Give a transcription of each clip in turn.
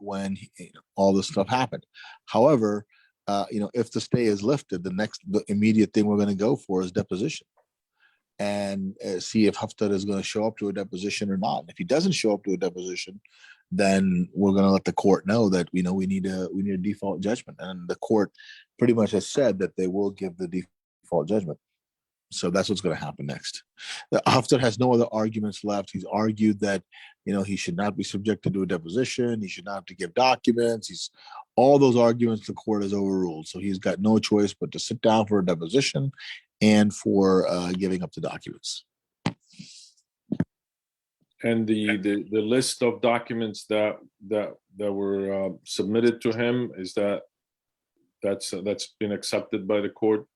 when all this stuff happened. However, if the stay is lifted, the immediate thing we're going to go for is deposition, and see if Haftar is going to show up to a deposition or not. And if he doesn't show up to a deposition, then we're going to let the court know that we need a default judgment, and the court pretty much has said that they will give the default judgment. So that's what's going to happen next. Haftar has no other arguments left. He's argued that he should not be subjected to a deposition. He should not have to give documents. All those arguments the court has overruled. So he's got no choice but to sit down for a deposition and for giving up the documents. And the list of documents that were submitted to him, is that's been accepted by the court,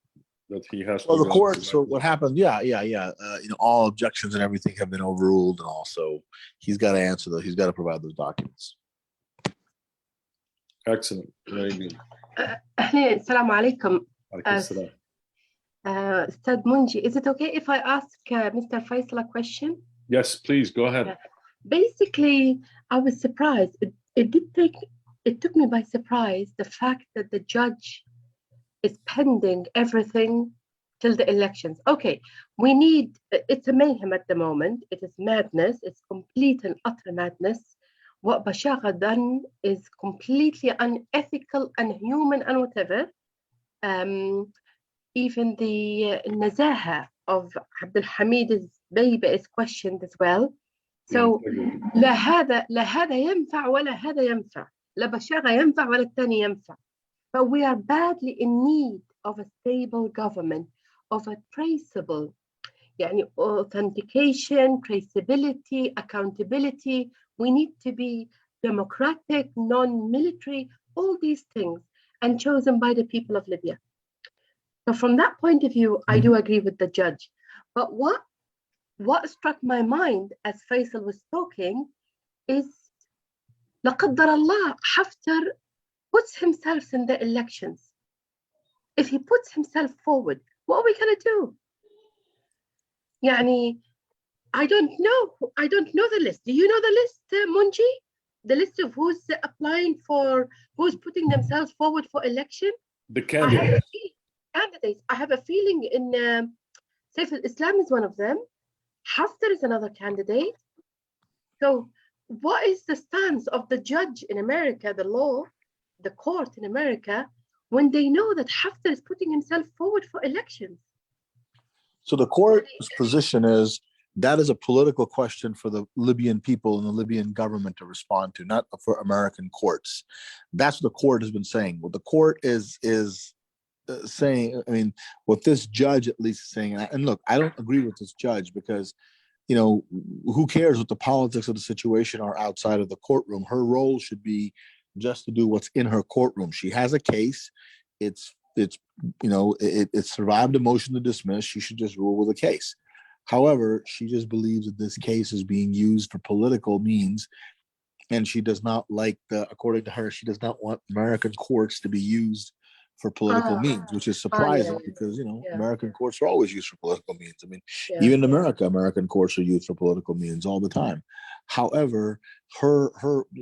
that he has? Well, the court. So what happened? Yeah. All objections and everything have been overruled, and also he's got to answer those. He's got to provide those documents. Excellent. Very good. Assalamu alaikum. Assalam. Ustad Munji, is it okay if I ask Mr. Faisal a question? Yes, please go ahead. Basically, I was surprised. It took me by surprise, the fact that the judge is pending everything till the elections. Okay, it's a mayhem at the moment. It is madness. It's complete and utter madness. What Bashar had done is completely unethical, unhuman, and whatever. Even the nazaha of Abdul Hamid's baby is questioned as well. So لا هذا ينفع ولا هذا ينفع. لا بشار ينفع ولا الثاني ينفع. But we are badly in need of a stable government, of a traceable, authentication, traceability, accountability. We need to be democratic, non-military, all these things, and chosen by the people of Libya. So from that point of view, I do agree with the judge. But what struck my mind as Faisal was talking is, لا قدر الله, Haftar puts himself in the elections. If he puts himself forward, what are we going to do? I don't know the list. Do you know the list, Munji? The list of who's applying who's putting themselves forward for election? The candidates. I have a feeling in Saif al-Islam is one of them. Haftar is another candidate. So what is the stance of the judge in America, the court in America, when they know that Haftar is putting himself forward for elections? So the court's position is that is a political question for the Libyan people and the Libyan government to respond to, not for American courts. That's what the court has been saying. What the court is saying, what this judge at least is saying, and look, I don't agree with this judge because, who cares what the politics of the situation are outside of the courtroom? Her role should be just to do what's in her courtroom. She has a case. It survived a motion to dismiss. She should just rule with the case. However, she just believes that this case is being used for political means, and she does not according to her, she does not want American courts to be used for political means, which is surprising because, American courts are always used for political means. Even in America, American courts are used for political means all the time. However,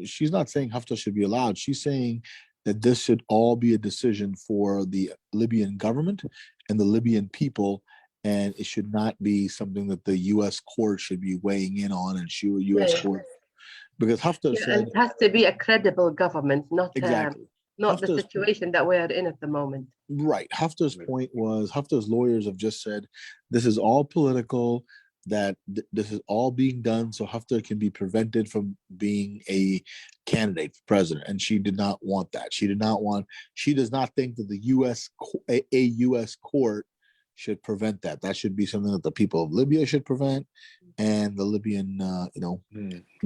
she's not saying Haftar should be allowed. She's saying that this should all be a decision for the Libyan government and the Libyan people, and it should not be something that the U.S. court should be weighing in on and show a U.S. court. Because Haftar said it has to be a credible government, not exactly. Not the situation that we are in at the moment. Right. Haftar's point was, Haftar's lawyers have just said, this is all political, that this is all being done so Haftar can be prevented from being a candidate for president. And she did not want that. She does not think that a U.S. court should prevent that. That should be something that the people of Libya should prevent, and the Libyan,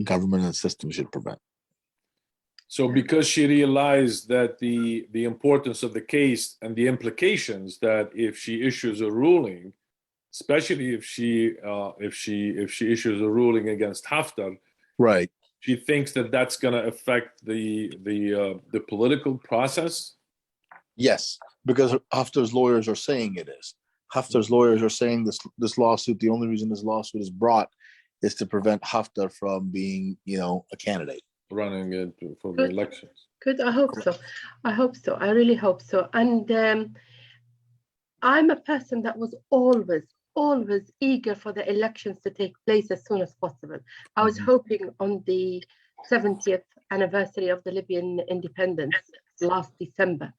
government and system should prevent. So because she realized that the importance of the case and the implications that if she issues a ruling, especially if she issues a ruling against Haftar, right? She thinks that that's going to affect the political process. Yes, because Haftar's lawyers are saying it is. Haftar's lawyers are saying this lawsuit. The only reason this lawsuit is brought is to prevent Haftar from being, a candidate. running it for the elections. Good. I hope so. I hope so. I really hope so. And I'm a person that was always eager for the elections to take place as soon as possible. I was hoping on the 70th anniversary of the Libyan independence last December.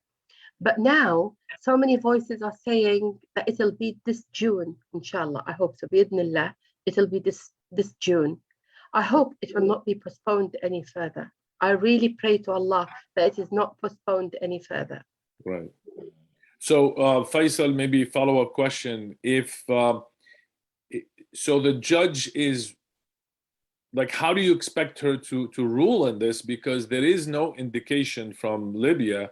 But now, so many voices are saying that it'll be this June, inshallah. I hope so. Bi'idhnillah, it'll be this June. I hope it will not be postponed any further. I really pray to Allah that it is not postponed any further. Right. So, Faisal, maybe follow-up question. If so, the judge is like, how do you expect her to rule on this? Because there is no indication from Libya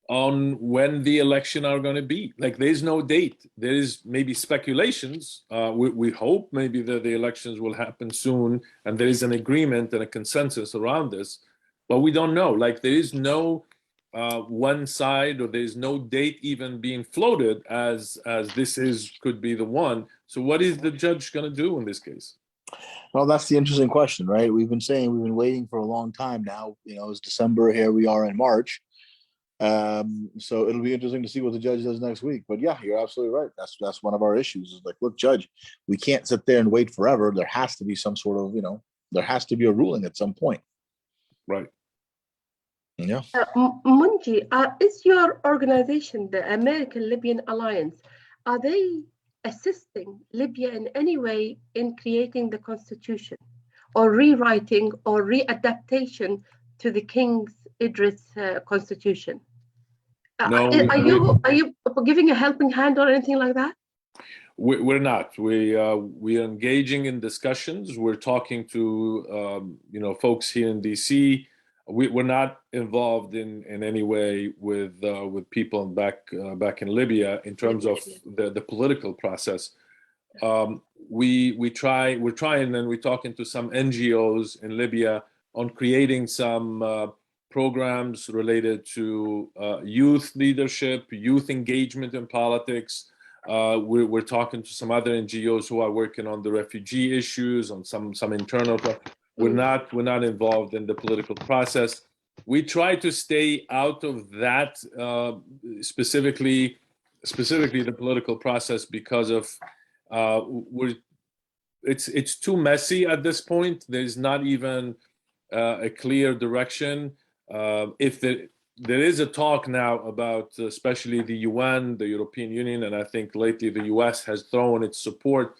on when the election are going to be. Like, there's no date. There is maybe speculations. We hope maybe that the elections will happen soon, and there is an agreement and a consensus around this, but we don't know. Like, there is no one side, or there's no date even being floated as this could be the one. So what is the judge going to do in this case? Well, that's the interesting question, right? We've been waiting for a long time now. You know, it's December, here we are in March. So it'll be interesting to see what the judge does next week. But yeah, you're absolutely right. That's one of our issues. Is like, look, judge, we can't sit there and wait forever. There has to be some sort of, there has to be a ruling at some point. Right. Yeah. Munji, is your organization, the American Libyan Alliance, are they assisting Libya in any way in creating the constitution or rewriting or readaptation to the King's Idris constitution? No, are you giving a helping hand or anything like that? We're not. We are engaging in discussions. We're talking to folks here in DC. We're not involved in any way with people back in Libya in terms of the political process. We're trying, and we're talking to some NGOs in Libya on creating some programs related to youth leadership, youth engagement in politics. We're talking to some other NGOs who are working on the refugee issues, on some internal. We're not involved in the political process. We try to stay out of that, specifically the political process, because of it's too messy at this point. There's not even a clear direction. If there is a talk now about, especially the UN, the European Union, and I think lately the US has thrown its support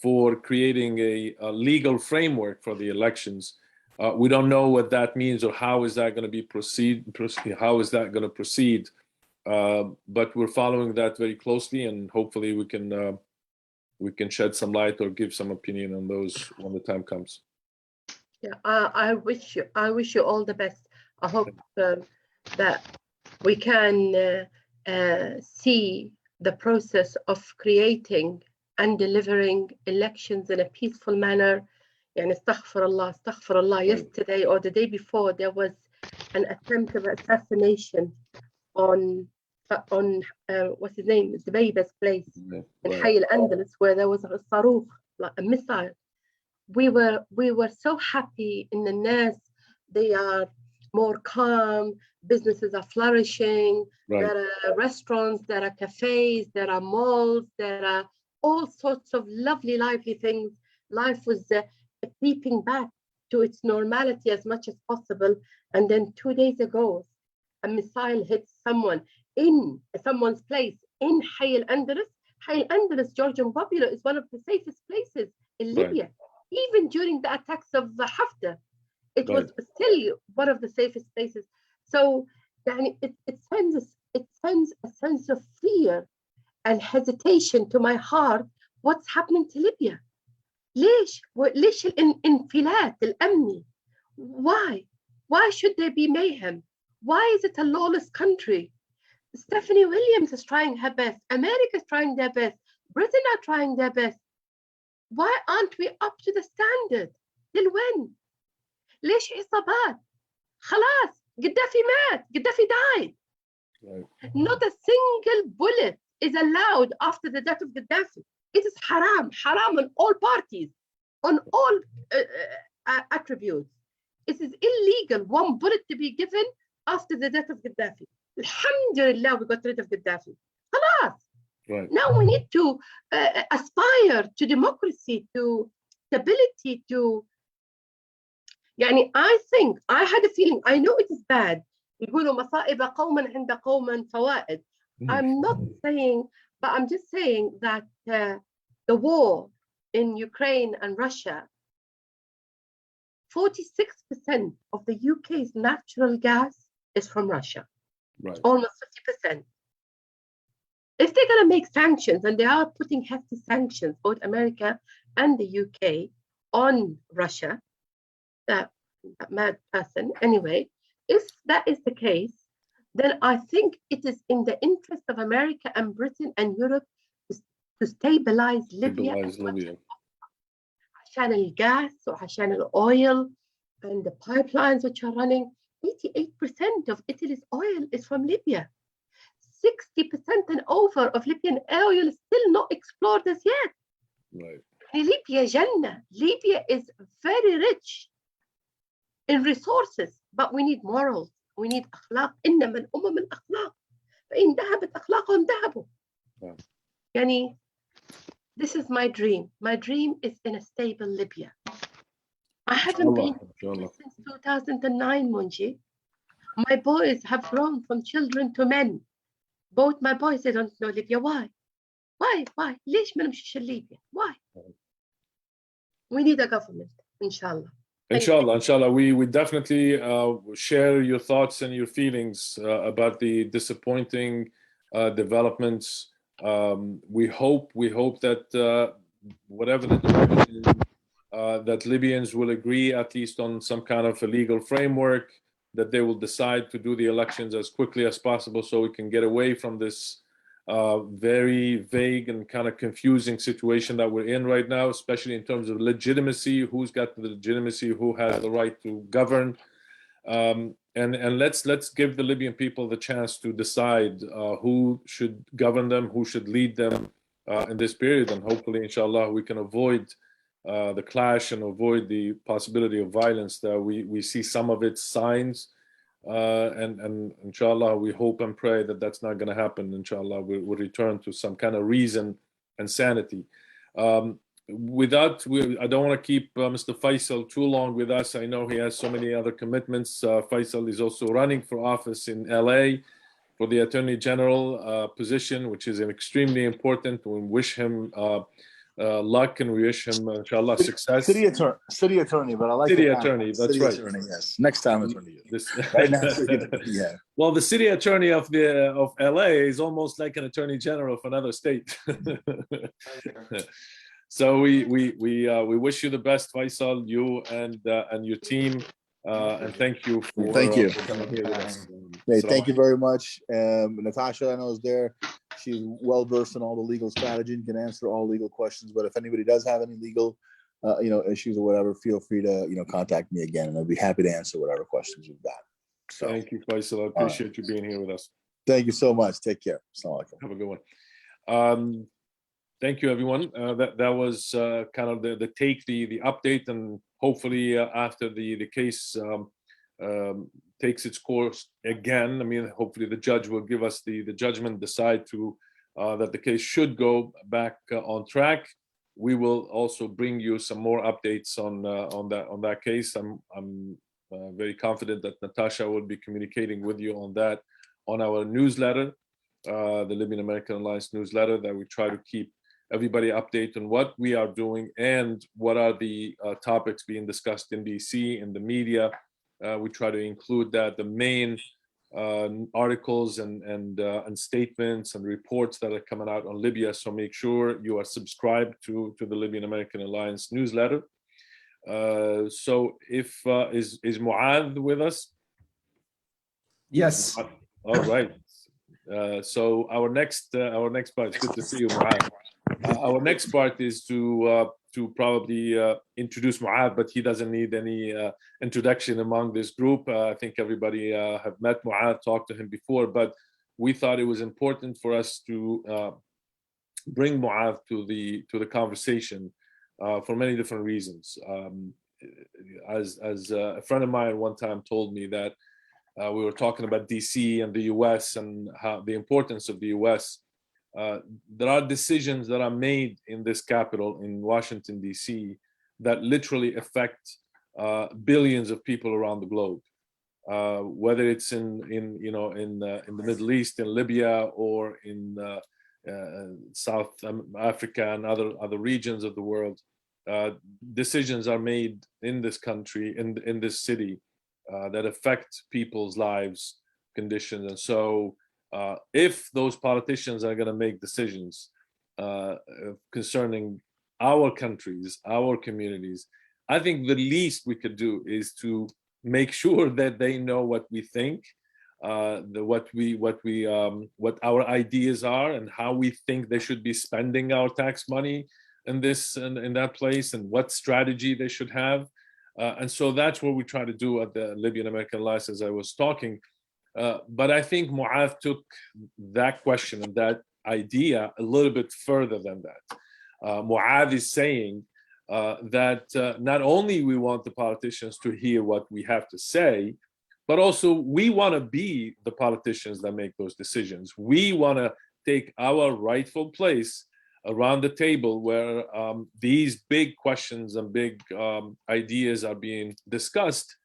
for creating a legal framework for the elections. We don't know what that means, or how is that going to be proceed. How is that going to proceed? But we're following that very closely, and hopefully we can shed some light or give some opinion on those when the time comes. Yeah, I wish you all the best. I hope that we can see the process of creating and delivering elections in a peaceful manner. And astaghfirullah, yesterday or the day before, there was an attempt of assassination on what's his name, Zubayba's place in Hayy al-Andalus, where there was a sarukh, like a missile. We were so happy in the Nas. They are more calm, businesses are flourishing, there are restaurants, there are cafes, there are malls, there are all sorts of lovely, lively things. Life was creeping back to its normality as much as possible. And then 2 days ago, a missile hit someone in someone's place in Hayy al-Andalus. Hayy al-Andalus, Georgian Popular, is one of the safest places in Libya. Even during the attacks of Haftar, it was still one of the safest places. So it sends a sense of fear and hesitation to my heart. What's happening to Libya? ليش الانفلات الأمني? Why should there be mayhem? Why is it a lawless country? Stephanie Williams is trying her best. America is trying their best. Britain are trying their best. Why aren't we up to the standard? Till when? ليش عصابات؟ خلاص Gaddafi مات. Gaddafi died. Not a single bullet is allowed after the death of Gaddafi. It is haram on all parties, on all attributes. It is illegal one bullet to be given after the death of Gaddafi. Alhamdulillah, we got rid of Gaddafi. Khalas. Right. Now we need to aspire to democracy, to stability, to يعني I think, I had a feeling, I know it is bad. يقولوا مصائب قوما عند قوم فوائد. I'm not saying, but I'm just saying that the war in Ukraine and Russia, 46% of the UK's natural gas is from Russia. Right. Almost 50%. If they're going to make sanctions, and they are putting hefty sanctions, both America and the UK, on Russia, that mad person, anyway, if that is the case, then I think it is in the interest of America and Britain and Europe to stabilize Libya. عشان الغاز وعشان الأويل and the pipelines which are running. 88% of Italy's oil is from Libya. 60% and over of Libyan oil is still not explored as yet. Right. Libya Jannah. Libya is very rich in resources, but we need morals. We need أخلاق. إنما الأمم الأخلاق. فإن ذهبت أخلاقهم ذهبوا. يعني, this is my dream. My dream is in a stable Libya. I haven't been since 2009, Munji. My boys have grown from children to men. Both my boys, they don't know Libya. Why? Why? ليش ما نمشيش ليبيا? Why? We need a government, inshallah. Inshallah, we definitely share your thoughts and your feelings about the disappointing developments. We hope that whatever the direction, that Libyans will agree at least on some kind of a legal framework, that they will decide to do the elections as quickly as possible so we can get away from this very vague and kind of confusing situation that we're in right now, especially in terms of legitimacy, who's got the legitimacy, who has the right to govern. And let's give the Libyan people the chance to decide who should govern them, who should lead them in this period. And hopefully, inshallah, we can avoid the clash and avoid the possibility of violence that we see some of its signs. And inshallah, we hope and pray that that's not going to happen. Inshallah, we'll return to some kind of reason and sanity. I don't want to keep Mr. Faisal too long with us. I know he has so many other commitments. Faisal is also running for office in LA for the Attorney General position, which is extremely important. We wish him luck, and we wish him, inshallah, success. City attorney, but I like city attorney. That's city right. Attorney, yes. Next time attorney. Right now, yeah. Well, the city attorney of LA is almost like an attorney general of another state. So we wish you the best, Faisal, you and your team, and thank you for coming here with us. Thank you very much. Natasha, I know, is there. She's well versed in all the legal strategy and can answer all legal questions. But if anybody does have any legal, issues or whatever, feel free to contact me again, and I'll be happy to answer whatever questions you've got. So, thank you, Faisal. I appreciate you being here with us. Thank you so much. Take care. Assalamu alaikum. Have a good one. Thank you, everyone. That was kind of the update, and hopefully after the case takes its course again, I mean, hopefully the judge will give us the judgment, decide to that the case should go back on track. We will also bring you some more updates on that case. I'm very confident that Natasha will be communicating with you on that on our newsletter, the Libyan American Alliance newsletter, that we try to keep everybody updated on what we are doing and what are the topics being discussed in DC, in the media. We try to include that, the main articles and statements and reports that are coming out on Libya. So make sure you are subscribed to the Libyan American Alliance newsletter. So if is Mu'adh with us? Yes. All right. So our next part, it's good to see you, Mu'adh. Our next part is to probably introduce Mu'adh, but he doesn't need any introduction among this group. I think everybody have met Mu'adh, talked to him before, but we thought it was important for us to bring Mu'adh to the conversation for many different reasons. as a friend of mine one time told me that we were talking about DC and the US and how the importance of the US. There are decisions that are made in this capital in Washington DC that literally affect billions of people around the globe, whether it's in the Middle East, in Libya, or in South Africa and other regions of the world. Decisions are made in this country, in this city, that affect people's lives, conditions, and so if those politicians are going to make decisions concerning our countries, our communities, I think the least we could do is to make sure that they know what we think, what our ideas are, and how we think they should be spending our tax money in this and in that place, and what strategy they should have. And so that's what we try to do at the Libyan American Alliance, as I was talking. But I think Mu'adh took that question and that idea a little bit further than that. Mu'adh is saying that not only we want the politicians to hear what we have to say, but also we want to be the politicians that make those decisions. We want to take our rightful place around the table where these big questions and big ideas are being discussed.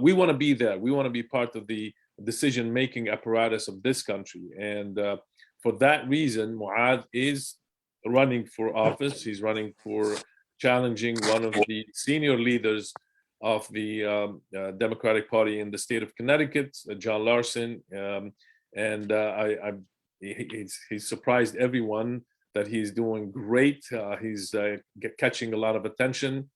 We want to be there. We want to be part of the decision-making apparatus of this country. And for that reason, Mu'adh is running for office. He's running for challenging one of the senior leaders of the Democratic Party in the state of Connecticut, John Larson. He's surprised everyone that he's doing great. He's catching a lot of attention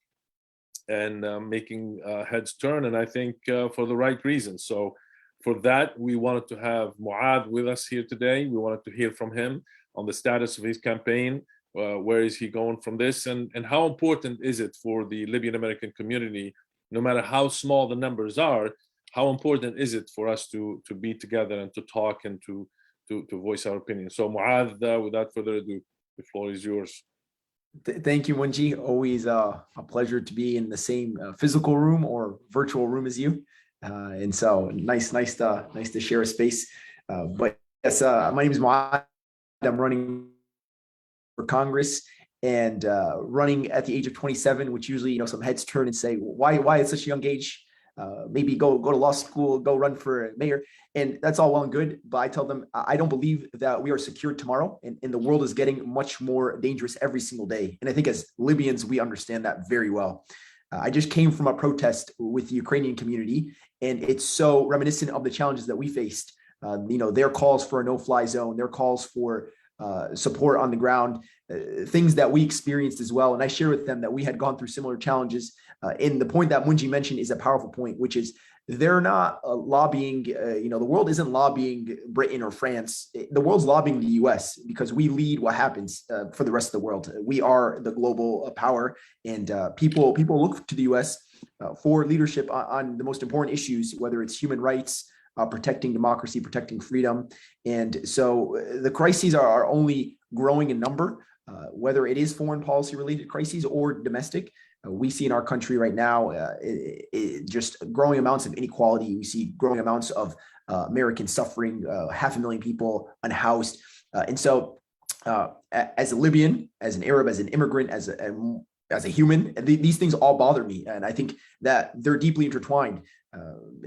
and making heads turn, and I think for the right reasons. So for that, we wanted to have Mu'adh with us here today. We wanted to hear from him on the status of his campaign. Where is he going from this, and how important is it for the Libyan American community, no matter how small the numbers are, how important is it for us to be together and to talk and to voice our opinion? So Mu'adh, without further ado, the floor is yours. Thank you, Munji. Always a pleasure to be in the same physical room or virtual room as you. And so nice to share a space. But yes, my name is Mu'adh. I'm running for Congress and running at the age of 27, which usually, some heads turn and say, why at such a young age? Maybe go to law school, go run for mayor. And that's all well and good. But I tell them, I don't believe that we are secured tomorrow. And the world is getting much more dangerous every single day. And I think as Libyans, we understand that very well. I just came from a protest with the Ukrainian community, and it's so reminiscent of the challenges that we faced. Their calls for a no-fly zone, their calls for support on the ground, things that we experienced as well. And I share with them that we had gone through similar challenges. And the point that Munji mentioned is a powerful point, which is they're not lobbying, the world isn't lobbying Britain or France. The world's lobbying the US because we lead what happens for the rest of the world. We are the global power, and people look to the US for leadership on the most important issues, whether it's human rights, protecting democracy, protecting freedom. And so the crises are only growing in number, whether it is foreign policy related crises or domestic. We see in our country right now just growing amounts of inequality. We see growing amounts of American suffering, 500,000 people unhoused. And so as a Libyan, as an Arab, as an immigrant, as a human, these things all bother me. And I think that they're deeply intertwined.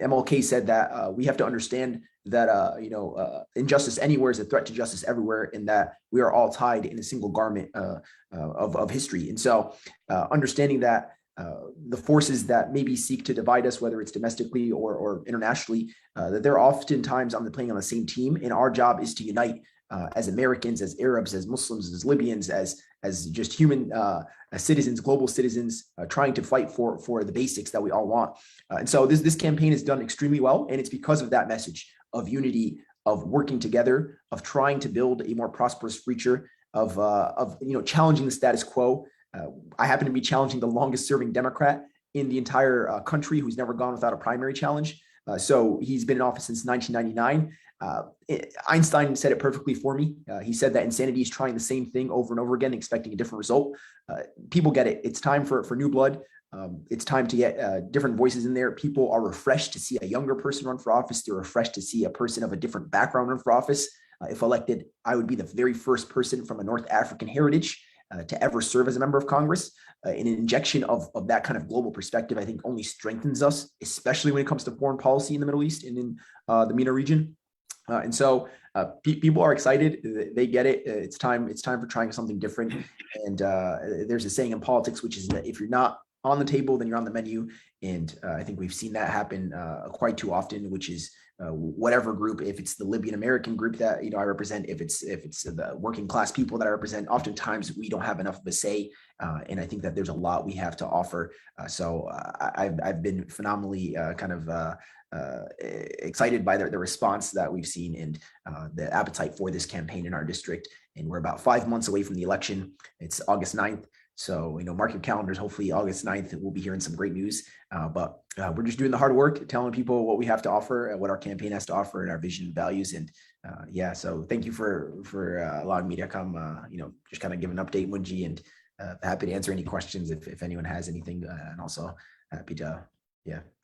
MLK said that we have to understand that injustice anywhere is a threat to justice everywhere, and that we are all tied in a single garment of history. And so understanding that the forces that maybe seek to divide us, whether it's domestically or internationally, that they're oftentimes playing on the same team, and our job is to unite as Americans, as Arabs, as Muslims, as Libyans, as just human citizens, global citizens, trying to fight for the basics that we all want. And so this campaign has done extremely well, and it's because of that message of unity, of working together, of trying to build a more prosperous future, of challenging the status quo. I happen to be challenging the longest serving Democrat in the entire country, who's never gone without a primary challenge. So he's been in office since 1999. Einstein said it perfectly for me. He said that insanity is trying the same thing over and over again, expecting a different result. People get it. It's time for new blood. It's time to get different voices in there. People are refreshed to see a younger person run for office. They're refreshed to see a person of a different background run for office. If elected, I would be the very first person from a North African heritage to ever serve as a member of Congress. An injection of that kind of global perspective, I think, only strengthens us, especially when it comes to foreign policy in the Middle East and in the MENA region. And so people are excited. They get it. It's time for trying something different. And there's a saying in politics, which is that if you're not on the table, then you're on the menu. And I think we've seen that happen quite too often, which is whatever group, if it's the Libyan American group that I represent, if it's the working class people that I represent, oftentimes we don't have enough of a say. And I think that there's a lot we have to offer. So I've been phenomenally excited by the response that we've seen and the appetite for this campaign in our district. And we're about 5 months away from the election. It's August 9th. So, mark your calendars. Hopefully August 9th, we'll be hearing some great news. But we're just doing the hard work, telling people what we have to offer and what our campaign has to offer and our vision and values. And so thank you for allowing me to come, just kind of give an update, Munji, and happy to answer any questions if anyone has anything. And also happy to,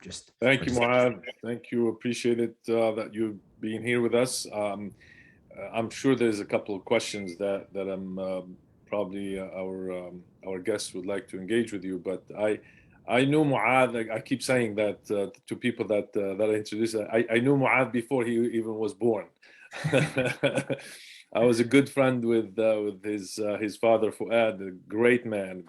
just. Thank you, Muad. Thank you. Appreciate it that you being here with us. I'm sure there's a couple of questions that I'm probably our guests would like to engage with you, but I knew Muad. I keep saying that to people that I introduce. I knew Muad before he even was born. I was a good friend with his father Fuad, a great man.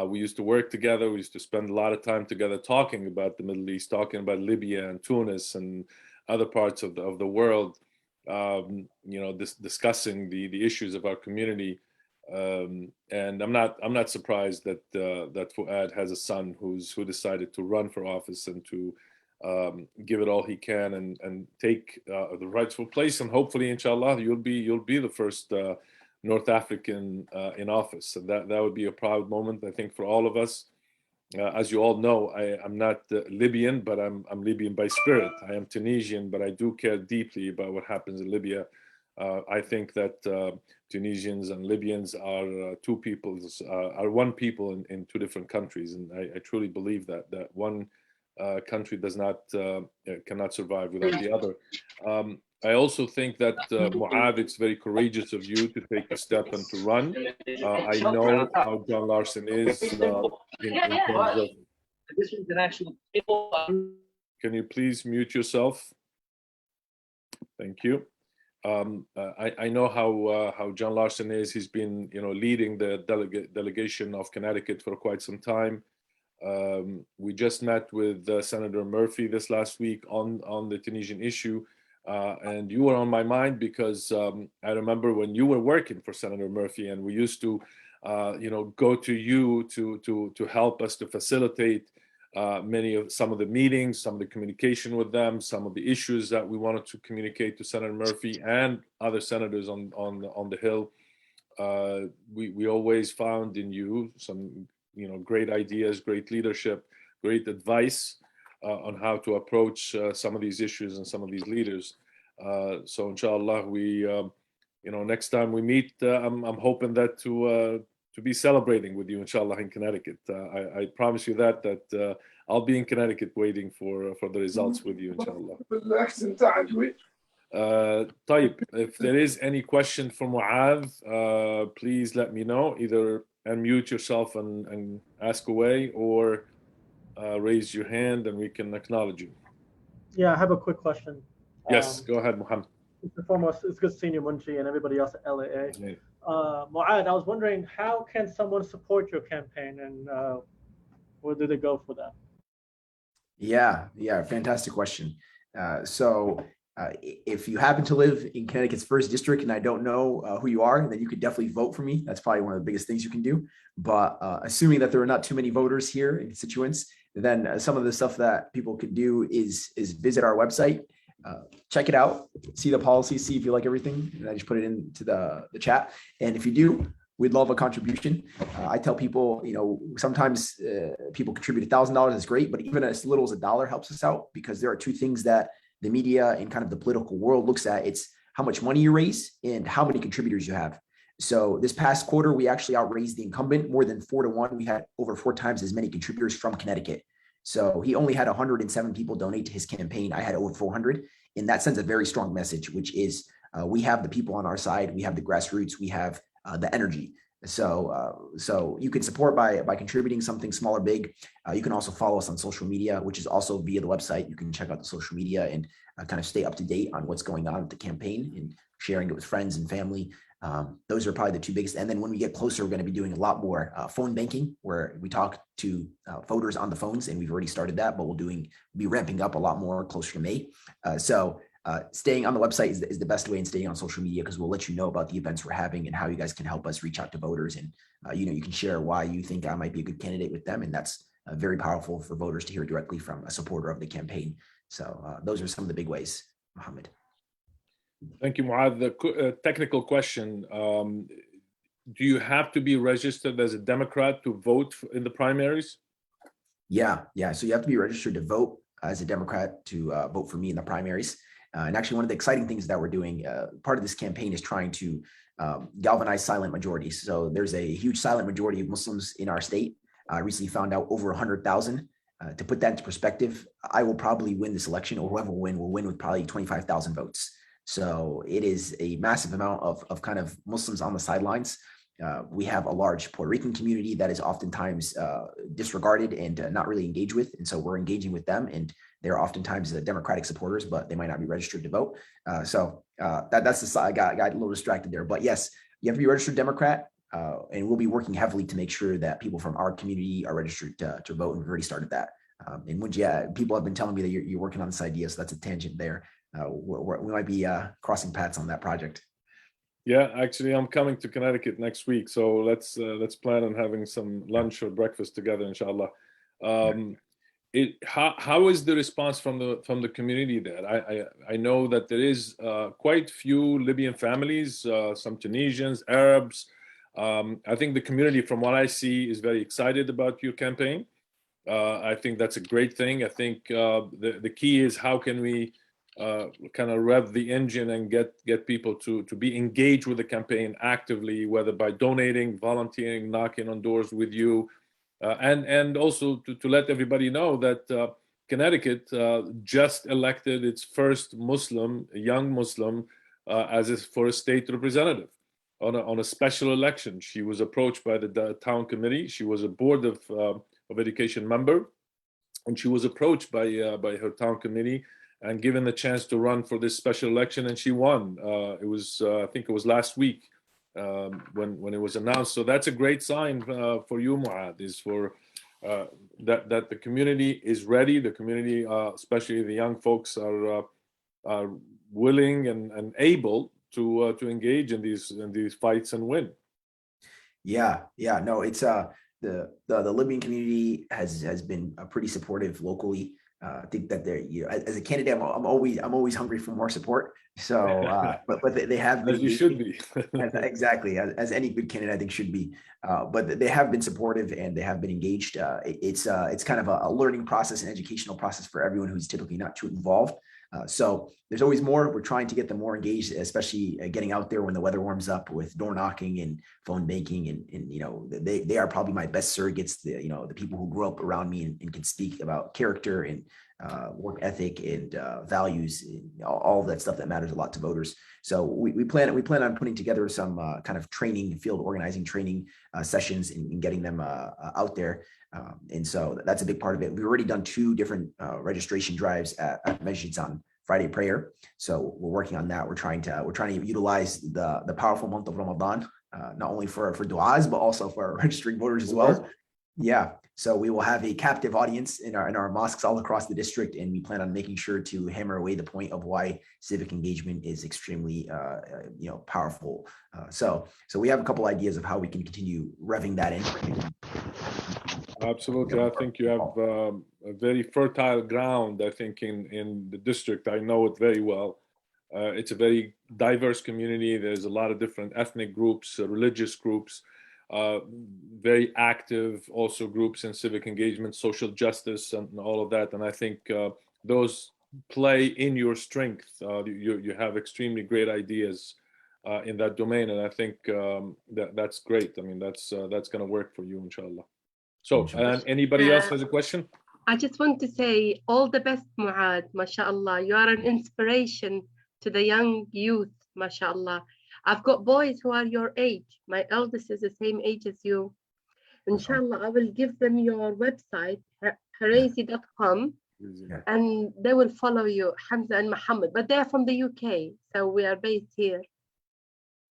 We used to work together. We used to spend a lot of time together talking about the Middle East, talking about Libya and Tunis and other parts of the world. Discussing the issues of our community. And I'm not surprised that Fuad has a son who decided to run for office and to give it all he can and take the rightful place. And hopefully, inshallah, you'll be the first North African in office. And that would be a proud moment, I think, for all of us. As you all know, I'm not Libyan, but I'm Libyan by spirit. I am Tunisian, but I do care deeply about what happens in Libya. I think that Tunisians and Libyans are two peoples, are one people in two different countries, and I truly believe that one country cannot survive without the other. I also think that Muad, it's very courageous of you to take a step and to run. I know how John Larson is in terms of. This international table. Can you please mute yourself? Thank you. I know how John Larson is. He's been, leading the delegation of Connecticut for quite some time. We just met with Senator Murphy this last week on the Tunisian issue, and you were on my mind because I remember when you were working for Senator Murphy, and we used to, go to you to help us to facilitate some of the meetings, some of the communication with them, some of the issues that we wanted to communicate to Senator Murphy and other senators on the Hill. We always found in you some great ideas, great leadership, great advice on how to approach some of these issues and some of these leaders. So inshallah, we next time we meet, I'm hoping that to be celebrating with you, inshallah, in Connecticut. I promise you that I'll be in Connecticut waiting for the results with you, inshallah. Tayyip, if there is any question for Muad, please let me know. Either unmute yourself and ask away, or raise your hand and we can acknowledge you. Yeah, I have a quick question. Yes, go ahead, Muhammad. First and foremost, it's good seeing you, Munji, and everybody else at LAA. Yeah. Muad, I was wondering, how can someone support your campaign, and where do they go for that? Yeah, fantastic question. So if you happen to live in Connecticut's 1st district and I don't know who you are, then you could definitely vote for me. That's probably one of the biggest things you can do. But assuming that there are not too many voters here in constituents, then some of the stuff that people could do is visit our website, check it out, see the policy, see if you like everything. And I just put it into the chat. And if you do, we'd love a contribution. I tell people, sometimes people contribute $1,000. That's great, but even as little as $1 helps us out, because there are two things that the media and kind of the political world looks at. It's how much money you raise and how many contributors you have. So this past quarter, we actually outraised the incumbent more than 4-1. We had over 4 times as many contributors from Connecticut. So he only had 107 people donate to his campaign. I had over 400. And that sends a very strong message, which is we have the people on our side. We have the grassroots. We have the energy. So you can support by contributing something small or big. You can also follow us on social media, which is also via the website. You can check out the social media and kind of stay up to date on what's going on with the campaign and sharing it with friends and family. Those are probably the 2 biggest. And then when we get closer, we're going to be doing a lot more phone banking, where we talk to voters on the phones, and we've already started that, but we'll be ramping up a lot more closer to May. Staying on the website is the best way, and staying on social media, because we'll let you know about the events we're having and how you guys can help us reach out to voters. And you can share why you think I might be a good candidate with them, and that's very powerful for voters to hear directly from a supporter of the campaign. So those are some of the big ways, Mohammed. Thank you, Muad. The technical question: do you have to be registered as a Democrat to vote in the primaries? Yeah. So you have to be registered to vote as a Democrat to vote for me in the primaries. And actually, one of the exciting things that we're doing, part of this campaign, is trying to galvanize silent majorities. So there's a huge silent majority of Muslims in our state. I recently found out over 100,000. To put that into perspective, I will probably win this election, or whoever will win with probably 25,000 votes. So it is a massive amount of kind of Muslims on the sidelines. We have a large Puerto Rican community that is oftentimes disregarded and not really engaged with. And so we're engaging with them, and they're oftentimes Democratic supporters, but they might not be registered to vote. That's the side. I got a little distracted there. But yes, you have to be registered Democrat, and we'll be working heavily to make sure that people from our community are registered to vote. And we've already started that. People have been telling me that you're working on this idea, so that's a tangent there. We might be crossing paths on that project. Yeah, actually, I'm coming to Connecticut next week, so let's plan on having some lunch or breakfast together, inshallah. How is the response from the community there? I know that there is quite few Libyan families, some Tunisians, Arabs. I think the community, from what I see, is very excited about your campaign. I think that's a great thing. I think the key is, how can we kind of rev the engine and get people to be engaged with the campaign actively, whether by donating, volunteering, knocking on doors with you, and also to let everybody know that Connecticut just elected its first young Muslim, for a state representative on a special election. She was approached by the town committee. She was a board of education member, and she was approached by her town committee and given the chance to run for this special election, and she won. I think it was last week when it was announced. So that's a great sign for you, Muad, is for that the community is ready. The community, especially the young folks, are willing and able to engage in these fights and win. Yeah. No, it's the Libyan community has been pretty supportive locally. I think that they're, as a candidate, I'm always hungry for more support. So, but they have been, as you should be. Exactly, as any good candidate I think should be. But they have been supportive, and they have been engaged. It's kind of a learning process, an educational process for everyone who's typically not too involved. So there's always more. We're trying to get them more engaged, especially getting out there when the weather warms up with door knocking and phone banking. And they are probably my best surrogates, the people who grew up around me and can speak about character and work ethic and values, and all of that stuff that matters a lot to voters. So we plan on putting together some kind of training, field organizing training sessions, and getting them out there. And so that's a big part of it. We've already done 2 different registration drives at masjids on Friday prayer. So we're working on that. We're trying to utilize the powerful month of Ramadan, not only for du'as, but also for registering voters as well. Yeah. So we will have a captive audience in our mosques all across the district, and we plan on making sure to hammer away the point of why civic engagement is extremely powerful. So we have a couple ideas of how we can continue revving that in. Absolutely. I think you have a very fertile ground, I think, in the district. I know it very well. It's a very diverse community. There's a lot of different ethnic groups, religious groups, very active also groups in civic engagement, social justice, and all of that. And I think those play in your strength. You have extremely great ideas in that domain, and I think that's great. I mean, that's going to work for you, inshallah. So, and anybody else has a question? I just want to say all the best, Muad. MashaAllah, you are an inspiration to the young youth. MashaAllah. I've got boys who are your age. My eldest is the same age as you. Inshallah, I will give them your website, harazi.com, and they will follow you, Hamza and Muhammad. But they're from the UK, so we are based here.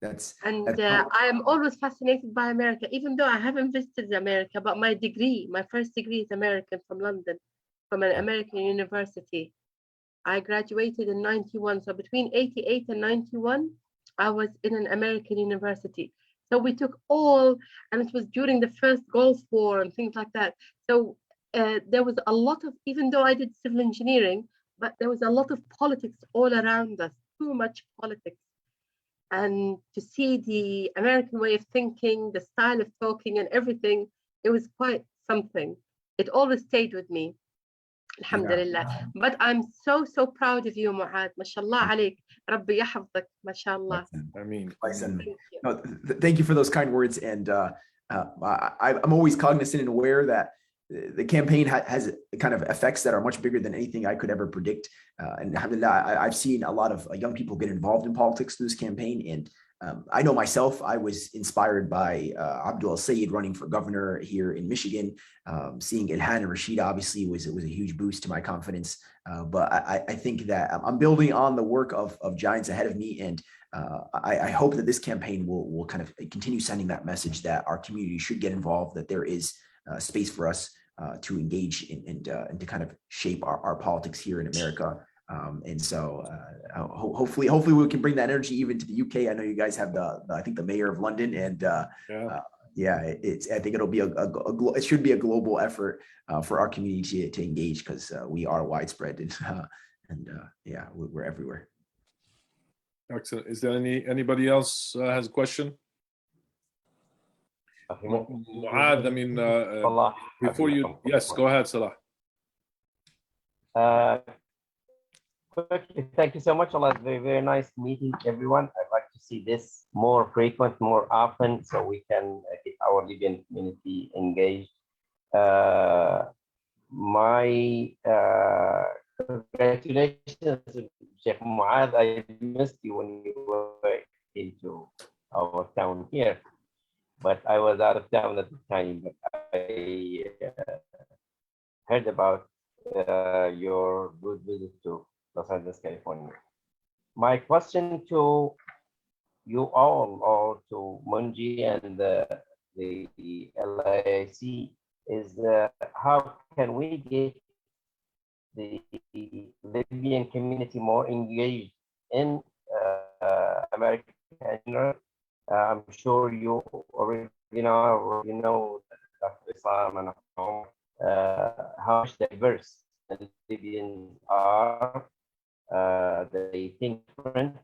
I am always fascinated by America, even though I haven't visited America, but my first degree is American from London, from an American university. I graduated in 91. So between 88 and 91, I was in an American university. So we took and it was during the first Gulf War and things like that. So there was a lot of, even though I did civil engineering, but there was a lot of politics all around us, too much politics. And to see the American way of thinking, the style of talking and everything, it was quite something. It always stayed with me. Alhamdulillah. Yeah. But I'm so proud of you, Muad. MashaAllah alayk. Rabbi yahfadhak. MashaAllah. I mean, thank you for those kind words. And I'm always cognizant and aware that the campaign has kind of effects that are much bigger than anything I could ever predict. And alhamdulillah, I've seen a lot of young people get involved in politics through this campaign. And I know myself, I was inspired by Abdul El-Sayed running for governor here in Michigan. Seeing Ilhan and Rashid obviously was a huge boost to my confidence. But I think that I'm building on the work of giants ahead of me. And I hope that this campaign will kind of continue sending that message that our community should get involved, that there is space for us to engage and to kind of shape our politics here in America. And so hopefully we can bring that energy even to the UK. I know you guys have I think the mayor of London, and I think it'll be it should be a global effort for our community to engage, because we are widespread and we're everywhere. Excellent. Is there anybody else has a question? Muad, I mean, before you, yes, go ahead, Salah. Thank you so much, Allah. It's very, very nice meeting everyone. I'd like to see this more frequent, more often, so we can get our Libyan community engaged. My congratulations, Sheikh Muad. I missed you when you were into our town here, but I was out of town at the time. But I heard about your good visit to Los Angeles, California. My question to you all, or to Munji and the LIC, is how can we get the Libyan community more engaged in America? I'm sure you already know Dr. Islam and how much diverse the Libyans are. They think different,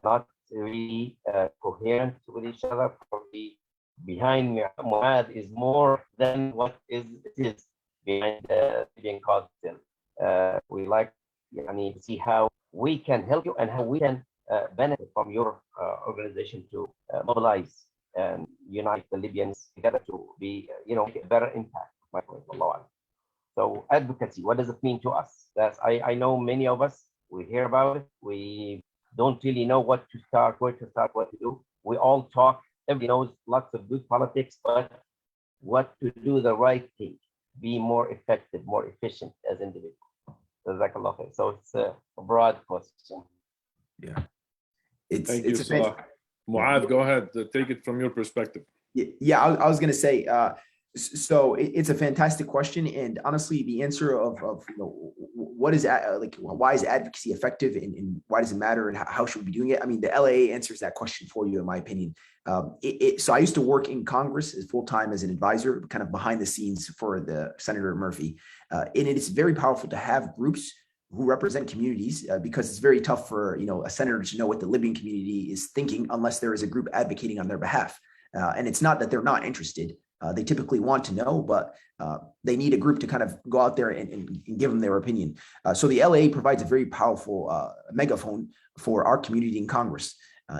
not really coherent with each other. Probably behind Muad is more than what it is behind the Libyan cartel. We like to see how we can help you and how we can benefit from your organization to mobilize and unite the Libyans together to be, make a better impact. My point, Allah. So advocacy, what does it mean to us? I know many of us, we hear about it. We don't really know what to start, where to start, what to do. We all talk, everybody knows lots of good politics, but what to do the right thing, be more effective, more efficient as individuals. Jazakallah khair. So it's a broad question. Yeah. Thank you, Salah. Muad, go ahead. Take it from your perspective. Yeah, I was going to say, so it's a fantastic question, and honestly, the answer of what is why is advocacy effective, and why does it matter, and how should we be doing it? I mean, the LAA answers that question for you, in my opinion. So I used to work in Congress as full-time as an advisor, kind of behind the scenes for the Senator Murphy, and it's very powerful to have groups who represent communities, because it's very tough for a senator to know what the Libyan community is thinking unless there is a group advocating on their behalf. And it's not that they're not interested. They typically want to know, but they need a group to kind of go out there and give them their opinion. So the LA provides a very powerful megaphone for our community in Congress.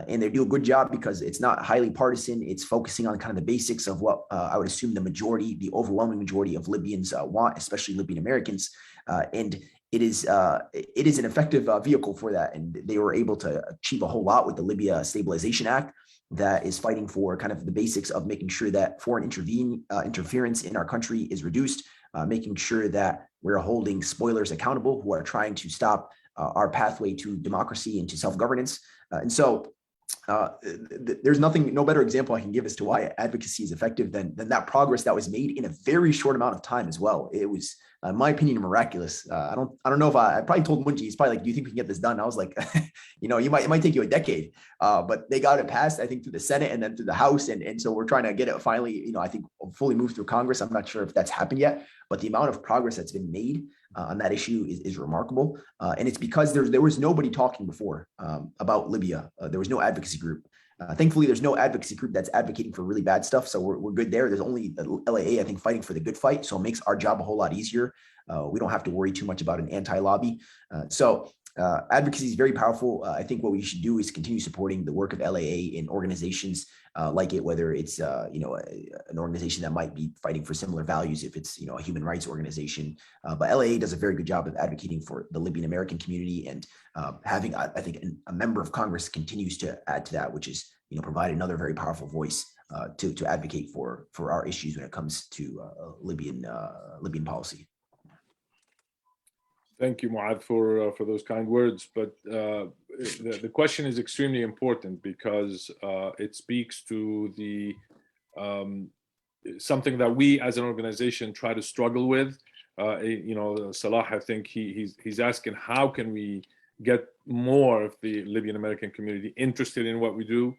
And they do a good job because it's not highly partisan. It's focusing on kind of the basics of what I would assume the overwhelming majority of Libyans want, especially Libyan Americans. And it is an effective vehicle for that. And they were able to achieve a whole lot with the Libya Stabilization Act that is fighting for kind of the basics of making sure that foreign interference in our country is reduced, making sure that we're holding spoilers accountable who are trying to stop our pathway to democracy and to self-governance. And so there's no better example I can give as to why advocacy is effective than that progress that was made in a very short amount of time as well. It was, in my opinion, miraculous. I don't know if I probably told Munji, he's probably like, do you think we can get this done? I was like, it might take you a decade, but they got it passed, I think, through the Senate and then through the House. And so we're trying to get it finally, I think, fully moved through Congress. I'm not sure if that's happened yet, but the amount of progress that's been made on that issue is remarkable. And it's because there was nobody talking before about Libya. There was no advocacy group. Thankfully, there's no advocacy group that's advocating for really bad stuff. So we're good there. There's only the LAA, I think, fighting for the good fight. So it makes our job a whole lot easier. We don't have to worry too much about an anti-lobby. Advocacy is very powerful. I think what we should do is continue supporting the work of LAA in organizations like it, whether it's an organization that might be fighting for similar values, if it's a human rights organization. But LAA does a very good job of advocating for the Libyan American community, and having, I think, a member of Congress continues to add to that, which is provide another very powerful voice to advocate for our issues when it comes to Libyan policy. Thank you, Muad, for those kind words. But the question is extremely important because it speaks to the something that we as an organization try to struggle with. Salah, I think he's asking, how can we get more of the Libyan American community interested in what we do?